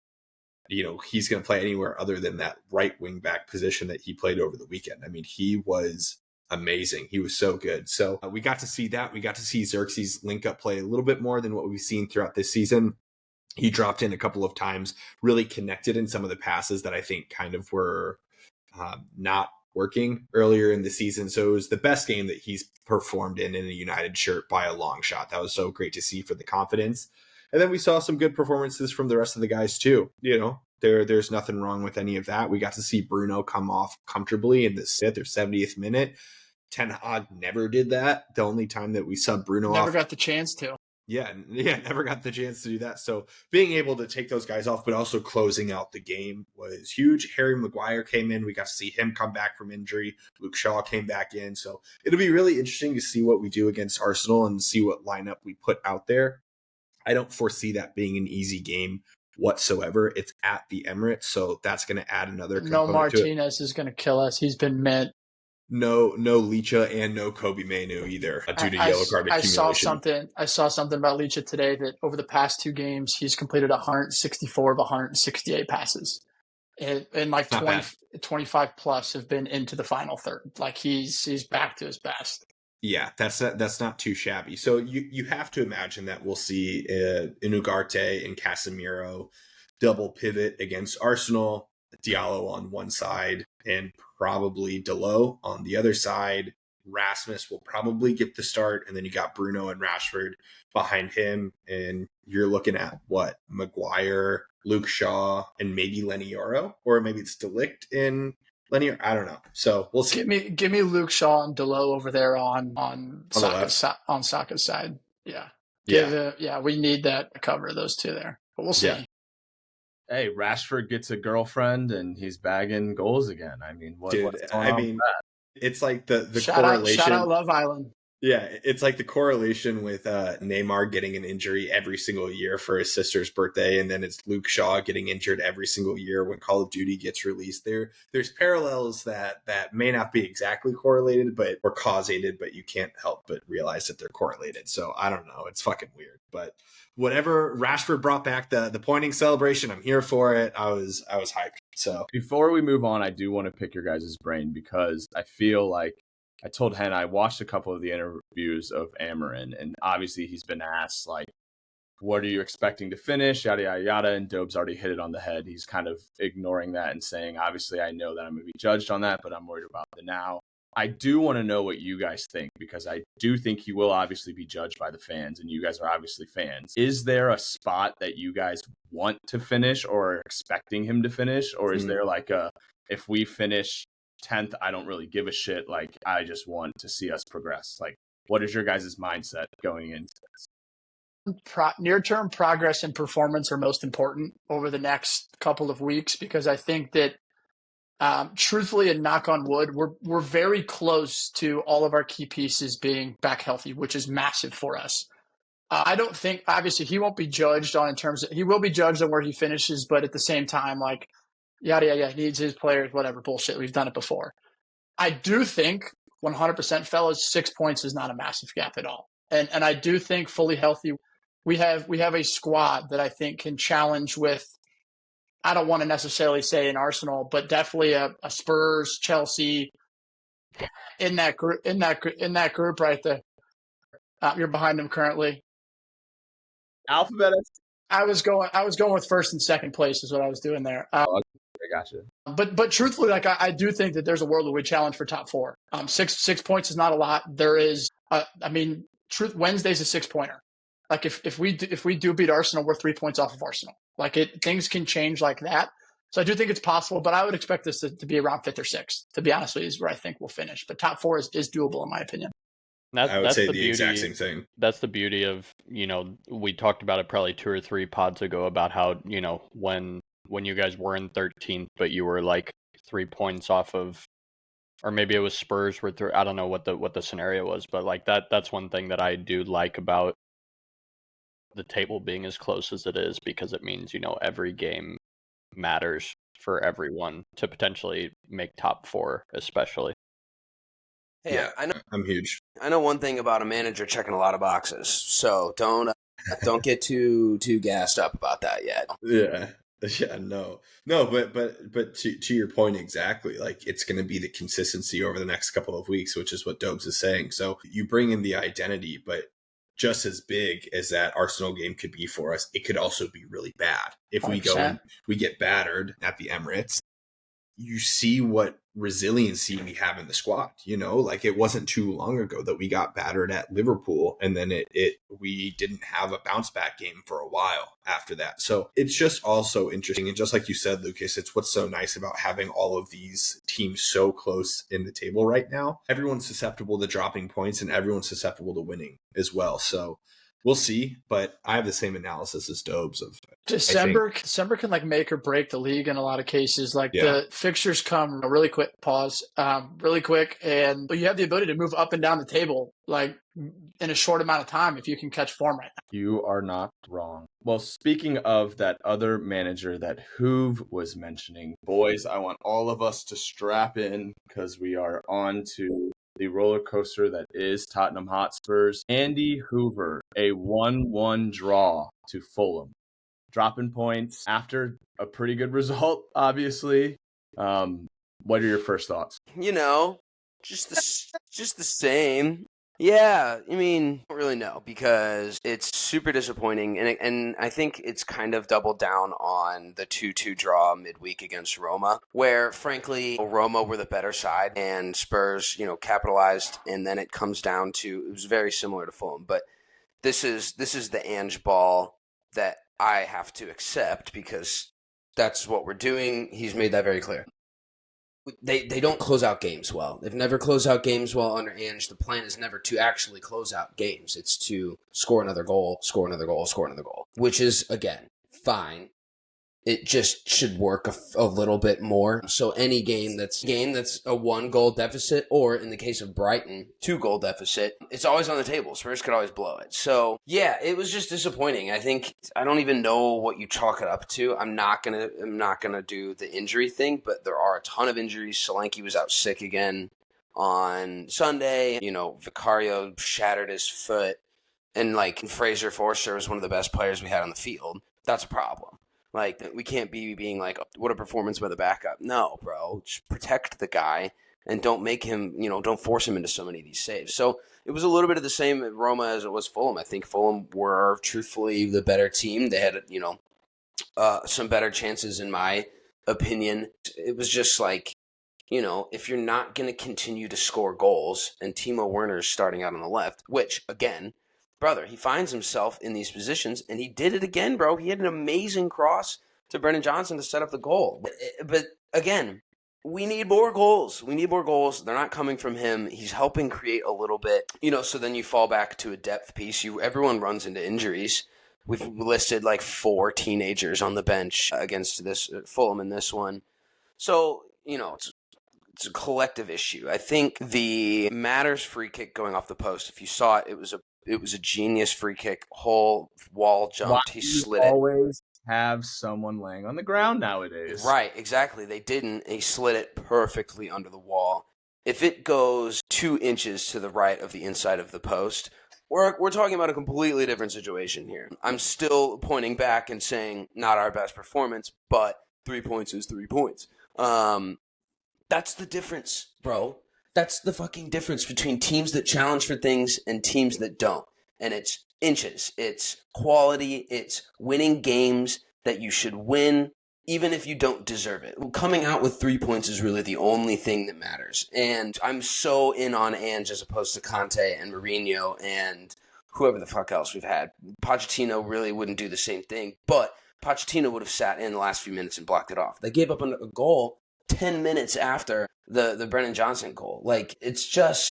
he's going to play anywhere other than that right wing back position that he played over the weekend. He was amazing. He was so good. So we got to see that. We got to see Xerxes link up play a little bit more than what we've seen throughout this season. He dropped in a couple of times, really connected in some of the passes that I think kind of were not working earlier in the season. So it was the best game that he's performed in a United shirt by a long shot. That was so great to see for the confidence. And then we saw some good performances from the rest of the guys too. There's nothing wrong with any of that. We got to see Bruno come off comfortably in the 5th or 70th minute. Ten Hag never did that. The only time that we subbed Bruno off. Never got the chance to. Yeah, never got the chance to do that. So being able to take those guys off, but also closing out the game was huge. Harry Maguire came in. We got to see him come back from injury. Luke Shaw came back in. So it'll be really interesting to see what we do against Arsenal and see what lineup we put out there. I don't foresee that being an easy game whatsoever. It's at the Emirates, so that's going to add another component. No Martinez is going to kill us. He's been mint. No Licha and no Kobe Mainu either due to yellow card accumulation. I saw something about Licha today that over the past 2 games, he's completed 164 of 168 passes. And like 25 plus have been into the final third. Like he's back to his best. Yeah, that's not too shabby. So you have to imagine that we'll see Ugarte and Casemiro double pivot against Arsenal, Diallo on one side, and probably Dalot on the other side. Rasmus will probably get the start, and then you got Bruno and Rashford behind him, and you're looking at what? Maguire, Luke Shaw, and maybe Lenioro, or maybe it's De Ligt in Lenioro. I don't know. So we'll see. Give me Luke Shaw and Dalot over there on Saka's side. Yeah. We need that to cover those 2 there, but we'll see. Yeah. Hey, Rashford gets a girlfriend and he's bagging goals again. What's going on with that? It's like the shout correlation. Shout out Love Island. Yeah, it's like the correlation with Neymar getting an injury every single year for his sister's birthday, and then it's Luke Shaw getting injured every single year when Call of Duty gets released. There's parallels that may not be exactly correlated, but or causated, but you can't help but realize that they're correlated. So I don't know, it's fucking weird. But whatever, Rashford brought back the pointing celebration. I'm here for it. I was hyped. So before we move on, I do want to pick your guys' brain because I feel like I told Hen I watched a couple of the interviews of Amaran, and obviously he's been asked, like, what are you expecting to finish, yada, yada, yada, and Dobe's already hit it on the head. He's kind of ignoring that and saying, obviously, I know that I'm going to be judged on that, but I'm worried about the now. I do want to know what you guys think, because I do think he will obviously be judged by the fans, and you guys are obviously fans. Is there a spot that you guys want to finish or are expecting him to finish, or is there like if we finish 10th, I don't really give a shit. Like, I just want to see us progress. Like, what is your guys' mindset going into this? Near-term progress and performance are most important over the next couple of weeks, because I think that, truthfully, and knock on wood, we're very close to all of our key pieces being back healthy, which is massive for us. I don't think, obviously, he won't be judged on he will be judged on where he finishes, but at the same time, like, yada, yada, he needs his players, whatever, bullshit. We've done it before. I do think 100%, fellas, 6 points is not a massive gap at all. And I do think fully healthy, we have a squad that I think can challenge with, I don't want to necessarily say an Arsenal, but definitely a Spurs, Chelsea, in that group right there. You're behind them currently. Alphabet. I was going with first and second place is what I was doing there. I gotcha. But truthfully, like, I do think that there's a world where we challenge for top 4. 6 points is not a lot. There is, Wednesday's a 6-pointer. Like, if we do beat Arsenal, we're 3 points off of Arsenal. Like, things can change like that. So I do think it's possible, but I would expect this to be around 5th or 6th. To be honest with you, is where I think we'll finish. But top 4 is doable in my opinion. I would say the exact same thing. That's the beauty of, we talked about it probably 2 or 3 pods ago about how, when you guys were in 13th, but you were like 3 points off of, or maybe it was Spurs were through. I don't know what the scenario was, but like that's one thing that I do like about the table being as close as it is, because it means, every game matters for everyone to potentially make top 4, especially. Hey, yeah, I know. I'm huge. I know one thing about a manager checking a lot of boxes, so don't get too gassed up about that yet. Yeah, no, but to your point exactly, like, it's going to be the consistency over the next couple of weeks, which is what Dobes is saying. So you bring in the identity, but just as big as that Arsenal game could be for us, it could also be really bad. If 100%. We go and we get battered at the Emirates, you see what resiliency we have in the squad. Like, it wasn't too long ago that we got battered at Liverpool, and then we didn't have a bounce back game for a while after that. So it's just also interesting. And just like you said, Lucas, it's what's so nice about having all of these teams so close in the table right now. Everyone's susceptible to dropping points, and everyone's susceptible to winning as well. So we'll see, but I have the same analysis as Dobes of December can like make or break the league in a lot of cases. Like, the fixtures come really quick, really quick, and you have the ability to move up and down the table like in a short amount of time if you can catch form right now. You are not wrong. Well, speaking of that other manager that Hoove was mentioning, boys, I want all of us to strap in, because we are on to the roller coaster that is Tottenham Hotspurs. Andy Hoover, a 1-1 draw to Fulham, dropping points after a pretty good result, obviously. What are your first thoughts? Just the same. Yeah, I mean, I don't really know, because it's super disappointing, and I think it's kind of doubled down on the 2-2 draw midweek against Roma, where, frankly, Roma were the better side, and Spurs, capitalized, and then it comes down to, it was very similar to Fulham, but this is the Ange ball that I have to accept, because that's what we're doing. He's made that very clear. They don't close out games well. They've never closed out games well under Ange. The plan is never to actually close out games. It's to score another goal, score another goal, score another goal, which is, again, fine. it just should work a little bit more. So any game that's a 1-goal deficit, or in the case of Brighton, 2-goal deficit, it's always on the table. Spurs could always blow it. So yeah, it was just disappointing. I don't even know what you chalk it up to. I'm not gonna do the injury thing, but there are a ton of injuries. Solanke was out sick again on Sunday. Vicario shattered his foot, and Fraser Forster was one of the best players we had on the field. That's a problem. We can't be being like, what a performance by the backup. No, bro. Just protect the guy and don't make him, don't force him into so many of these saves. So it was a little bit of the same at Roma as it was Fulham. I think Fulham were truthfully the better team. They had, some better chances in my opinion. It was just if you're not going to continue to score goals and Timo Werner's starting out on the left, which, again, brother, he finds himself in these positions, and he did it again, bro. He had an amazing cross to Brennan Johnson to set up the goal. But again, we need more goals. They're not coming from him. He's helping create a little bit. So then you fall back to a depth piece. Everyone runs into injuries. We've listed 4 teenagers on the bench against this Fulham in this one. So, it's a collective issue. I think the Matters free kick going off the post, if you saw it, it was a genius free kick. Whole wall jumped. He slid it. Always have someone laying on the ground nowadays. Right, exactly. They didn't. He slid it perfectly under the wall. If it goes 2 inches to the right of the inside of the post, we're talking about a completely different situation here. I'm still pointing back and saying not our best performance, but 3 points is 3 points. That's the difference, bro. That's the fucking difference between teams that challenge for things and teams that don't. And it's inches. It's quality. It's winning games that you should win, even if you don't deserve it. Coming out with 3 points is really the only thing that matters. And I'm so in on Ange as opposed to Conte and Mourinho and whoever the fuck else we've had. Pochettino really wouldn't do the same thing, but Pochettino would have sat in the last few minutes and blocked it off. They gave up a goal 10 minutes after the Brennan Johnson goal. It's just...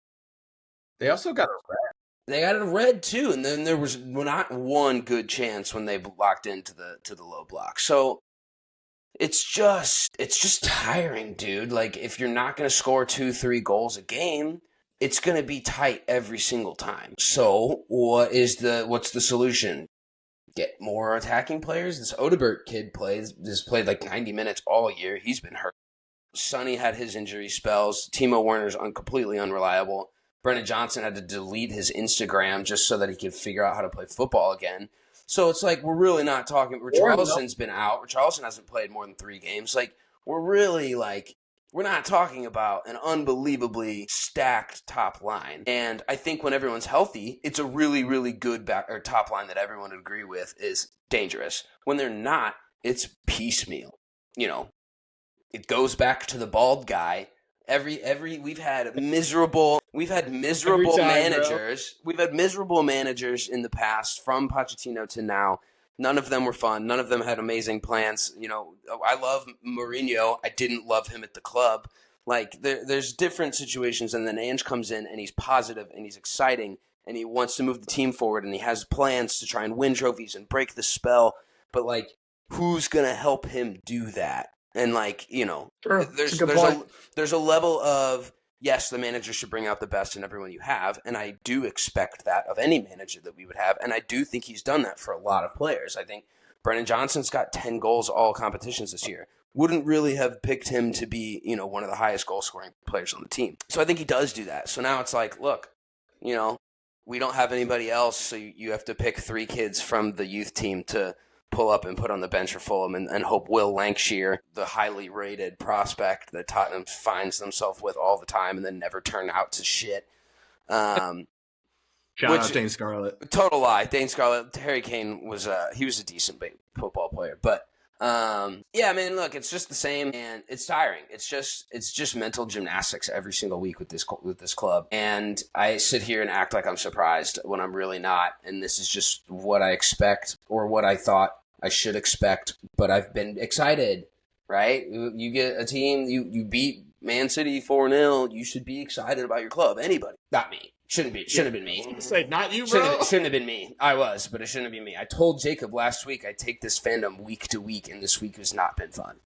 They also got a red. They got a red too, and then there was not one good chance when they blocked into the low block. So it's just tiring, dude. If you're not going to score 2-3 goals a game, it's going to be tight every single time. So what's the solution? Get more attacking players. This Odebert kid has played 90 minutes all year. He's been hurt. Sonny had his injury spells. Timo Werner's completely unreliable. Brennan Johnson had to delete his Instagram just so that he could figure out how to play football again. So it's we're really not talking. Richarlison's been out. Richarlison hasn't played more than 3 games. We're really we're not talking about an unbelievably stacked top line. And I think when everyone's healthy, it's a really, really good top line that everyone would agree with is dangerous. When they're not, it's piecemeal. It goes back to the bald guy. We've had miserable managers. We've had miserable managers in the past, from Pochettino to now. None of them were fun. None of them had amazing plans. I love Mourinho. I didn't love him at the club. There's different situations, and then Ange comes in and he's positive and he's exciting and he wants to move the team forward and he has plans to try and win trophies and break the spell. But who's gonna help him do that? And Sure. there's a level of, yes, the manager should bring out the best in everyone you have, and I do expect that of any manager that we would have, and I do think he's done that for a lot of players. I think Brennan Johnson's got 10 goals all competitions this year. Wouldn't really have picked him to be, one of the highest goal-scoring players on the team. So I think he does do that. So now it's look, we don't have anybody else, so you have to pick 3 kids from the youth team to pull up and put on the bench for Fulham and hope Will Lancashire, the highly rated prospect that Tottenham finds themselves with all the time and then never turn out to shit. Shout out Dane Scarlett. Total lie. Dane Scarlett. Harry Kane was a decent football player. But, look, it's just the same, and it's tiring. It's just mental gymnastics every single week with this club. And I sit here and act like I'm surprised when I'm really not. And this is just what I expect, or what I thought I should expect. But I've been excited, right? You get a team, you beat Man City 4-0. You should be excited about your club. Anybody. Not me. Shouldn't have been me. Say not you, bro. Shouldn't have been me. I was, but it shouldn't have been me. I told Jacob last week I take this fandom week to week, and this week has not been fun.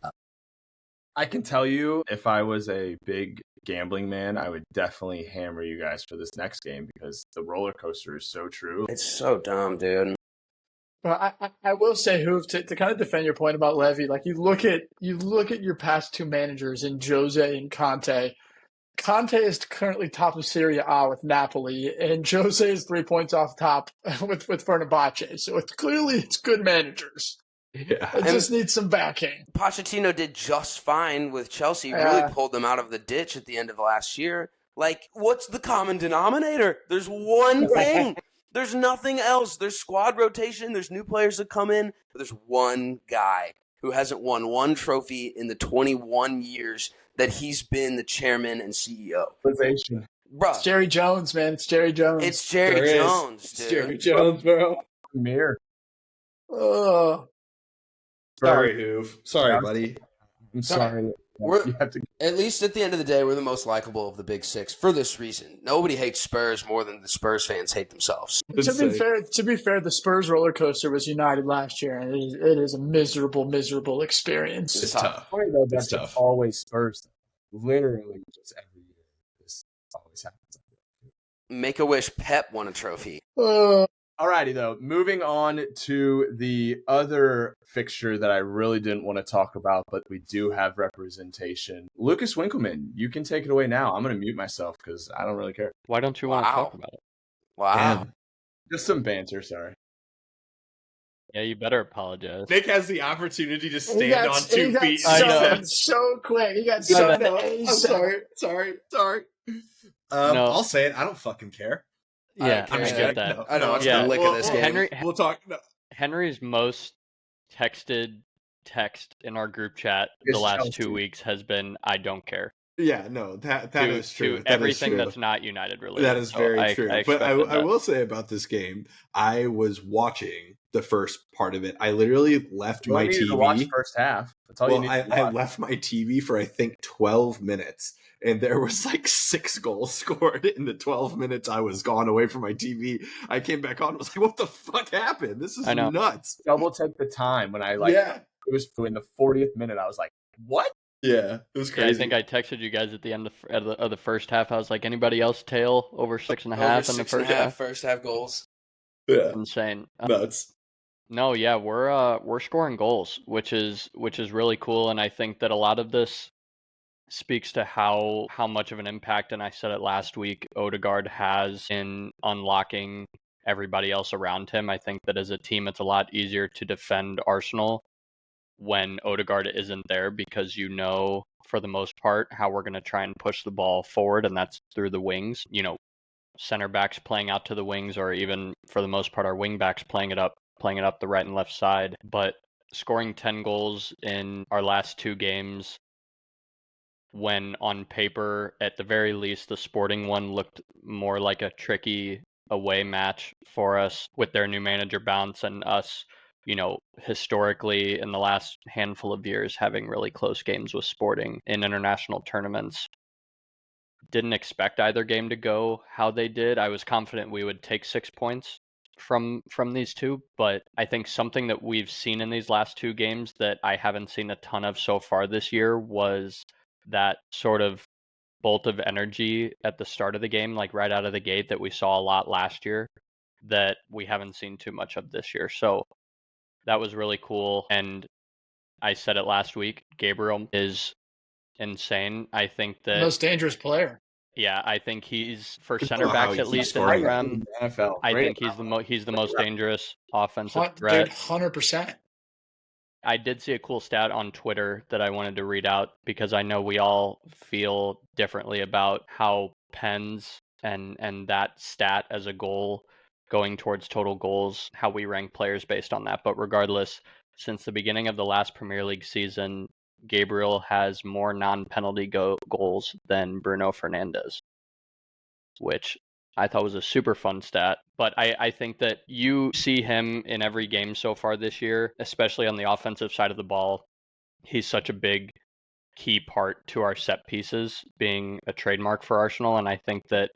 I can tell you, if I was a big gambling man, I would definitely hammer you guys for this next game because the roller coaster is so true. It's so dumb, dude. But I will say, Hoof, to kind of defend your point about Levy, like you look at your past two managers in Jose and Conte. Conte is currently top of Serie A with Napoli, and Jose is 3 points off top with Fenerbahce. So it's good managers. Yeah. It just needs some backing. Pochettino did just fine with Chelsea. Really pulled them out of the ditch at the end of last year. Like, what's the common denominator? There's one thing. There's nothing else. There's squad rotation. There's new players that come in. But there's one guy who hasn't won one trophy in the 21 years that he's been the chairman and CEO. Bruh. It's Jerry Jones, man. It's Jerry Jones. It's Jerry Jones, dude. It's Jerry Jones, bro. Mirror. Oh. Sorry, Hoof. Sorry, buddy. I'm sorry. You have to. At least at the end of the day, we're the most likable of the big six for this reason. Nobody hates Spurs more than the Spurs fans hate themselves. To be fair, the Spurs roller coaster was United last year, and it is a miserable experience. It's tough. Funny though, that's It's tough. always Spurs. Literally, just every year, this always happens. Make-A-Wish Pep won a trophy. Alrighty, though. Moving on to the other fixture that I really didn't want to talk about, but we do have representation. Lucas Winkleman, you can take it away now. I'm going to mute myself because I don't really care. Why don't you want to talk about it? Wow. Man. Just some banter, sorry. Yeah, you better apologize. Nick has the opportunity to stand on 2 feet. So quick. He got subbed I'm sorry. No. I'll say it. I don't fucking care. Yeah, I'm just I get kidding. that. No. I know, I'm just Yeah. going to lick of this game. We'll talk. No. Henry's most texted text in our group chat It's the last Chelsea. 2 weeks has been, I don't care. Yeah, no, that to, is true. To That everything is true. that's not United related. That is very true. But I that. will say about this game, I was watching the first part of it. I literally left You my only needed TV. to watch first half. That's all you need to I watch. left my TV for I think 12 minutes, and there was like 6 goals scored in the 12 minutes I was gone away from my TV. I came back on and was like, what the fuck happened? This is nuts. Double take the time when I it was in the 40th minute. I was like, what? Yeah, it was crazy. Yeah, I think I texted you guys at the end of the first half. I was like, anybody else tail over 6.5 in the first half? First half goals. Yeah, insane. Nuts. No, yeah, we're scoring goals, which is really cool, and I think that a lot of this speaks to how much of an impact, and I said it last week, Odegaard has in unlocking everybody else around him. I think that as a team, it's a lot easier to defend Arsenal when Odegaard isn't there, because you know, for the most part, how we're going to try and push the ball forward, and that's through the wings. You know, center backs playing out to the wings, or even for the most part, our wing backs playing it up the right and left side. But scoring 10 goals in our last 2 games, when on paper, at the very least, the Sporting one looked more like a tricky away match for us with their new manager Bounce, and us, you know, historically in the last handful of years having really close games with Sporting in international tournaments. Didn't expect either game to go how they did. I was confident we would take 6 points from these two, but I think something that we've seen in these last 2 games that I haven't seen a ton of so far this year was that sort of bolt of energy at the start of the game, like right out of the gate, that we saw a lot last year that we haven't seen too much of this year. So that was really cool. And I said it last week, Gabriel is insane. I think that most dangerous player. Yeah, I think he's, for center backs at least in the Prem, NFL. I think he's the most dangerous offensive threat. Dude, 100%. I did see a cool stat on Twitter that I wanted to read out, because I know we all feel differently about how pens and that stat as a goal going towards total goals, how we rank players based on that. But regardless, since the beginning of the last Premier League season, Gabriel has more non-penalty goals than Bruno Fernandes, which I thought was a super fun stat. But I think that you see him in every game so far this year, especially on the offensive side of the ball. He's such a big key part to our set pieces being a trademark for Arsenal. And I think that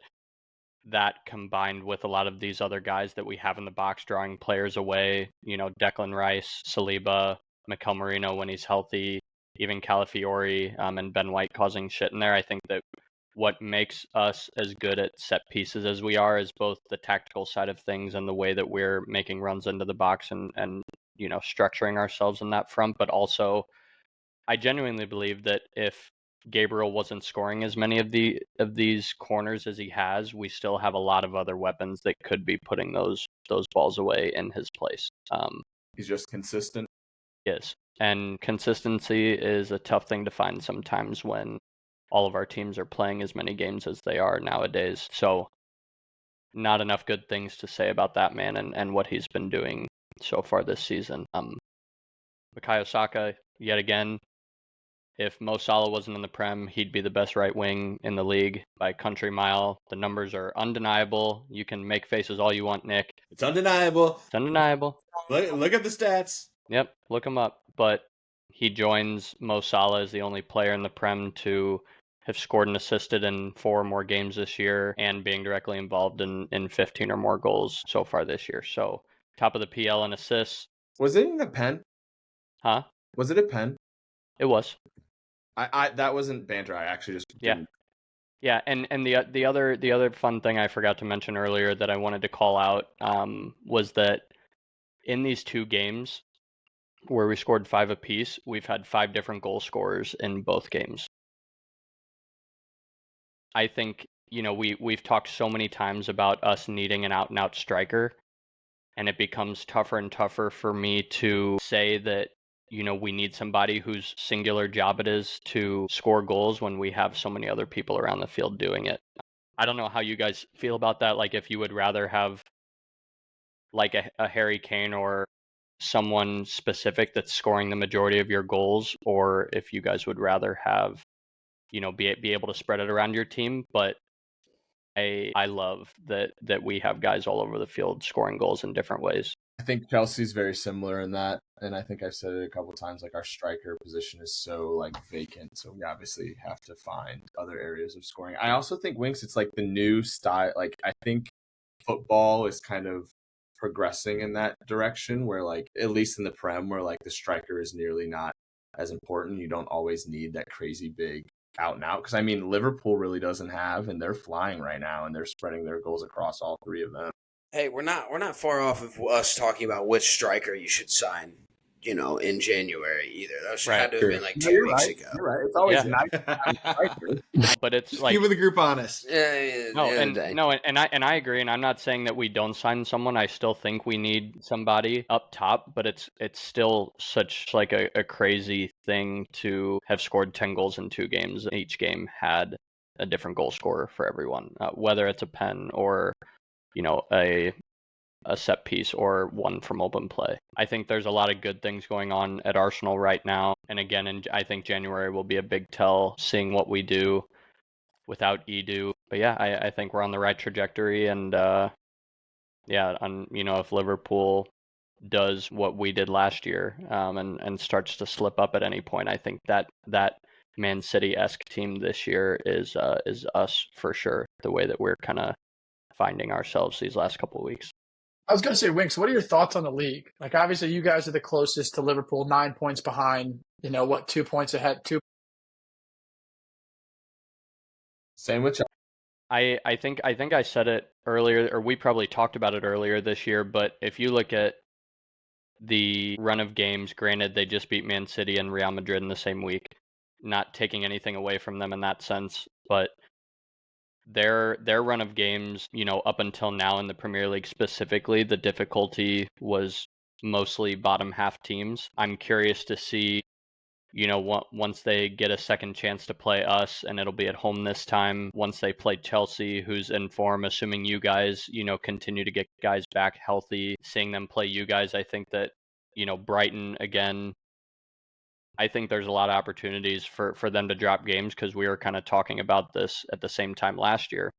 that combined with a lot of these other guys that we have in the box drawing players away, Declan Rice, Saliba, Mikel Merino when he's healthy, even Calafiori and Ben White causing shit in there. I think that what makes us as good at set pieces as we are is both the tactical side of things and the way that we're making runs into the box and structuring ourselves in that front. But also, I genuinely believe that if Gabriel wasn't scoring as many of these corners as he has, we still have a lot of other weapons that could be putting those balls away in his place. He's just consistent. Yes, and consistency is a tough thing to find sometimes when all of our teams are playing as many games as they are nowadays. So not enough good things to say about that man and what he's been doing so far this season. Bukayo Saka, yet again, if Mo Salah wasn't in the Prem, he'd be the best right wing in the league by country mile. The numbers are undeniable. You can make faces all you want, Nick. It's undeniable. It's undeniable. Look at the stats. Yep, look him up. But he joins Mo Salah as the only player in the Prem to have scored and assisted in 4 or more games this year and being directly involved in 15 or more goals so far this year. So top of the PL in assists. Was it in a pen? Huh? Was it a pen? It was. I that wasn't banter. I actually just didn't. Yeah, and the other fun thing I forgot to mention earlier that I wanted to call out was that in these 2 games where we scored 5 apiece, we've had 5 different goal scorers in both games. I think, we've talked so many times about us needing an out-and-out striker, and it becomes tougher and tougher for me to say that, we need somebody whose singular job it is to score goals when we have so many other people around the field doing it. I don't know how you guys feel about that, like if you would rather have like a Harry Kane or someone specific that's scoring the majority of your goals, or if you guys would rather have, be able to spread it around your team. But I love that we have guys all over the field scoring goals in different ways. I think Chelsea's very similar in that, and I think I've said it a couple of times. Like our striker position is so like vacant, so we obviously have to find other areas of scoring. I also think Winks, it's like the new style. Like I think football is kind of progressing in that direction, where like at least in the Prem, where like the striker is nearly not as important. You don't always need that crazy big out and out, because I mean Liverpool really doesn't have, and they're flying right now, and they're spreading their goals across all 3 of them. Hey, we're not far off of us talking about which striker you should sign, in January either. That had to have been like 2 weeks ago. You're right. It's always Yeah. nice to have a striker. But it's like Keeping the group honest. and I agree, and I'm not saying that we don't sign someone. I still think we need somebody up top, but it's still such like a crazy thing to have scored 10 goals in 2 games. Each game had a different goal scorer for everyone, whether it's a pen or a set piece or one from open play. I think there's a lot of good things going on at Arsenal right now, and again, I think January will be a big tell, seeing what we do without Edu. But yeah, I think we're on the right trajectory, and if Liverpool does what we did last year and starts to slip up at any point, I think that Man City-esque team this year is us for sure. The way that we're kind of finding ourselves these last couple of weeks. I was going to say, Winks, what are your thoughts on the league? Like, obviously, you guys are the closest to Liverpool, 9 points behind. 2 points ahead? Same with Chelsea. I think I said it earlier, or we probably talked about it earlier this year, but if you look at the run of games, granted they just beat Man City and Real Madrid in the same week, not taking anything away from them in that sense, but their run of games, up until now in the Premier League specifically, the difficulty was mostly bottom half teams. I'm curious to see, once they get a second chance to play us, and it'll be at home this time, once they play Chelsea, who's in form, assuming you guys, continue to get guys back healthy, seeing them play you guys, I think that, Brighton again, I think there's a lot of opportunities for them to drop games, because we were kind of talking about this at the same time last year.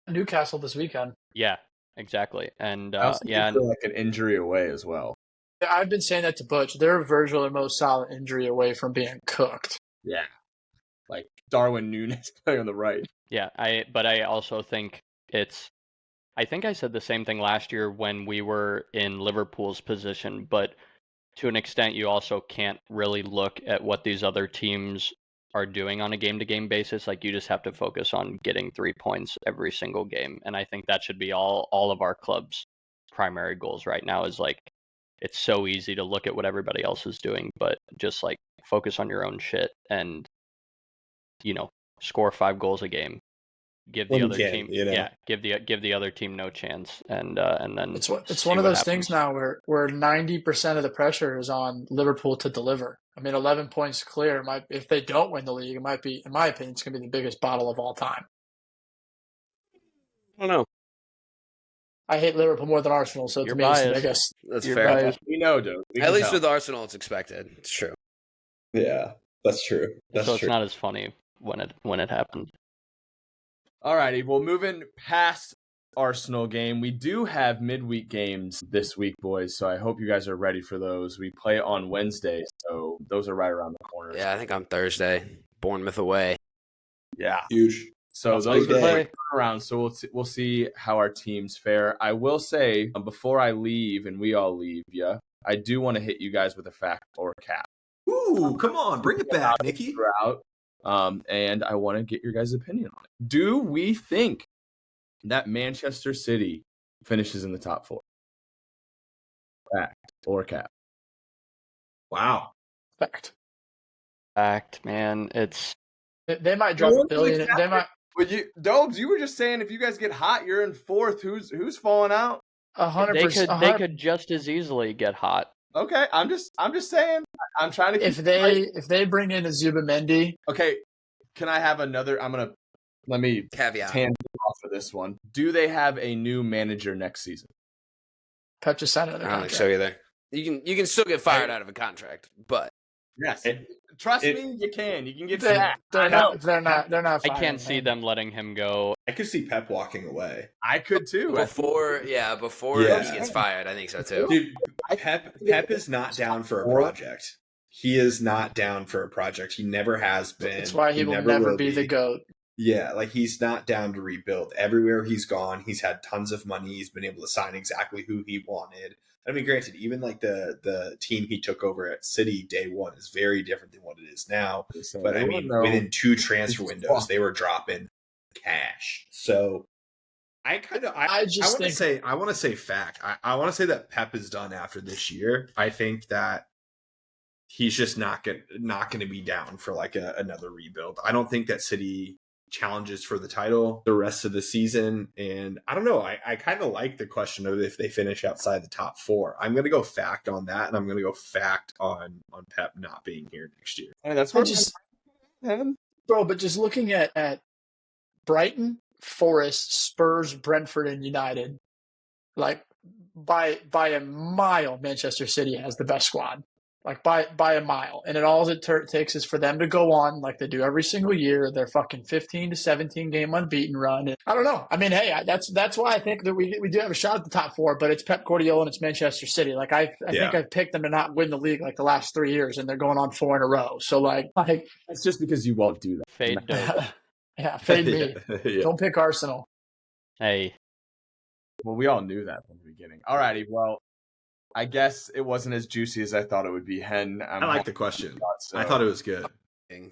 Newcastle this weekend. Yeah, exactly. And I also feel like an injury away as well. I've been saying that to Butch. They're Virgil and Mo Salah injury away from being cooked. Yeah. Like Darwin Núñez playing on the right. Yeah, but I also think it's I think I said the same thing last year when we were in Liverpool's position, but to an extent, you also can't really look at what these other teams are doing on a game-to-game basis. Like, you just have to focus on getting 3 points every single game. And I think that should be all of our club's primary goals right now. Is like, it's so easy to look at what everybody else is doing, but just like focus on your own shit and, score 5 goals a game. Give the other team, give the other team no chance, and then it's one of those things now where 90% of the pressure is on Liverpool to deliver. I mean, 11 points clear. If they don't win the league, it might be, in my opinion, it's going to be the biggest bottle of all time. I don't know. I hate Liverpool more than Arsenal, so to me, it's the biggest. That's You're fair. biased. We know, dude. At least with Arsenal, it's expected. It's true. Yeah, that's true. So it's not as funny when it happened. Alrighty, well, moving past Arsenal game, we do have midweek games this week, boys, so I hope you guys are ready for those. We play on Wednesday, so those are right around the corner. Yeah, I think on Thursday. Bournemouth away. Yeah. Huge. So those are around, so we'll see how our teams fare. I will say, before I leave, and we all leave, I do want to hit you guys with a fact or cap. Ooh, come on, bring it back, Nikki. And I want to get your guys' opinion on it. Do we think that Manchester City finishes in the top 4? Fact or cap? Wow. Fact, man. It's They might drop $1 billion. They might. But Dobes, you were just saying if you guys get hot, you're in 4th. Who's falling out? 100%. They could just as easily get hot. Okay, I'm just saying. I'm trying to. If they bring in a Zubimendi. Okay, can I have another? Let me caveat tangent off of this one. Do they have a new manager next season? Pep just signed another I don't contract. think so either. You can still get fired out of a contract, but yes, trust me, you can. You can get sacked. They're not. I can't see them letting him go. I could see Pep walking away. I could too. Before he gets fired, I think so too. Dude, Pep is not down for a project. He is not down for a project. He never has been. That's why he will never be the GOAT. Yeah, like he's not down to rebuild. Everywhere he's gone, he's had tons of money. He's been able to sign exactly who he wanted. I mean, granted, even like the team he took over at City day one is very different than what it is now. But I mean, within 2 transfer windows, they were dropping cash. So I want to say fact. I want to say that Pep is done after this year. I think that he's just not going to be down for like another rebuild. I don't think that City challenges for the title the rest of the season, and I don't know. I kind of like the question of if they finish outside the top 4. I'm going to go fact on that, and I'm going to go fact on Pep not being here next year. I mean, that's bro. But just looking at Brighton, Forest, Spurs, Brentford, and United, like by a mile, Manchester City has the best squad. Like by a mile. And all it takes is for them to go on like they do every single year, their fucking 15 to 17 game unbeaten run. And I don't know. I mean, hey, that's why I think that we do have a shot at the top 4, but it's Pep Guardiola and it's Manchester City. Like I think I've picked them to not win the league like the last 3 years, and they're going on 4 in a row. So like that's just because you won't do that. Fade Dope. Yeah, fade me. Yeah. Don't pick Arsenal. Hey. Well, we all knew that from the beginning. Alrighty, well, I guess it wasn't as juicy as I thought it would be. Hen, I like the question. I thought it was good.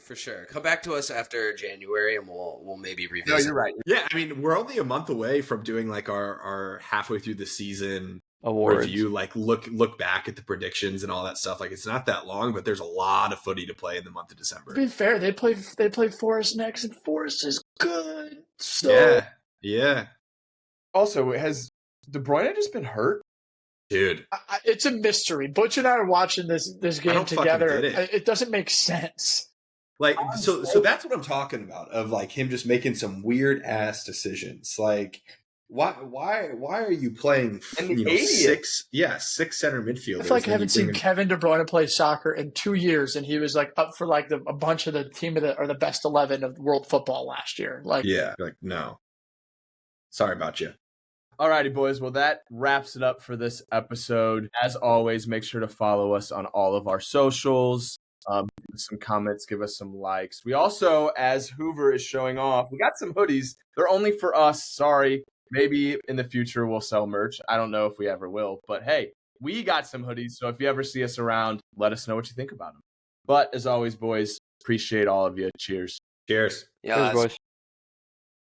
For sure. Come back to us after January and we'll maybe revisit. No, you're right. Yeah, I mean, we're only a month away from doing like our halfway through the season awards review, like look back at the predictions and all that stuff. Like it's not that long, but there's a lot of footy to play in the month of December. To be fair, they play Forest next, and Forest is good. So Yeah. Also, has De Bruyne just been hurt? Dude, it's a mystery. Butch and I are watching this game together. It doesn't make sense. Like so that's what I'm talking about, of like him just making some weird ass decisions. Like why are you playing 6 center midfielders? I feel like I haven't seen Kevin De Bruyne play soccer in 2 years, and he was like up for like a bunch of the team or the best 11 of world football last year. Like no. Sorry about you. Alrighty, boys. Well, that wraps it up for this episode. As always, make sure to follow us on all of our socials. Give us some comments, give us some likes. We also, as Hoover is showing off, we got some hoodies. They're only for us. Sorry. Maybe in the future we'll sell merch. I don't know if we ever will, but hey, we got some hoodies. So if you ever see us around, let us know what you think about them. But as always, boys, appreciate all of you. Cheers. Cheers. Yeah, Cheers, that's boys.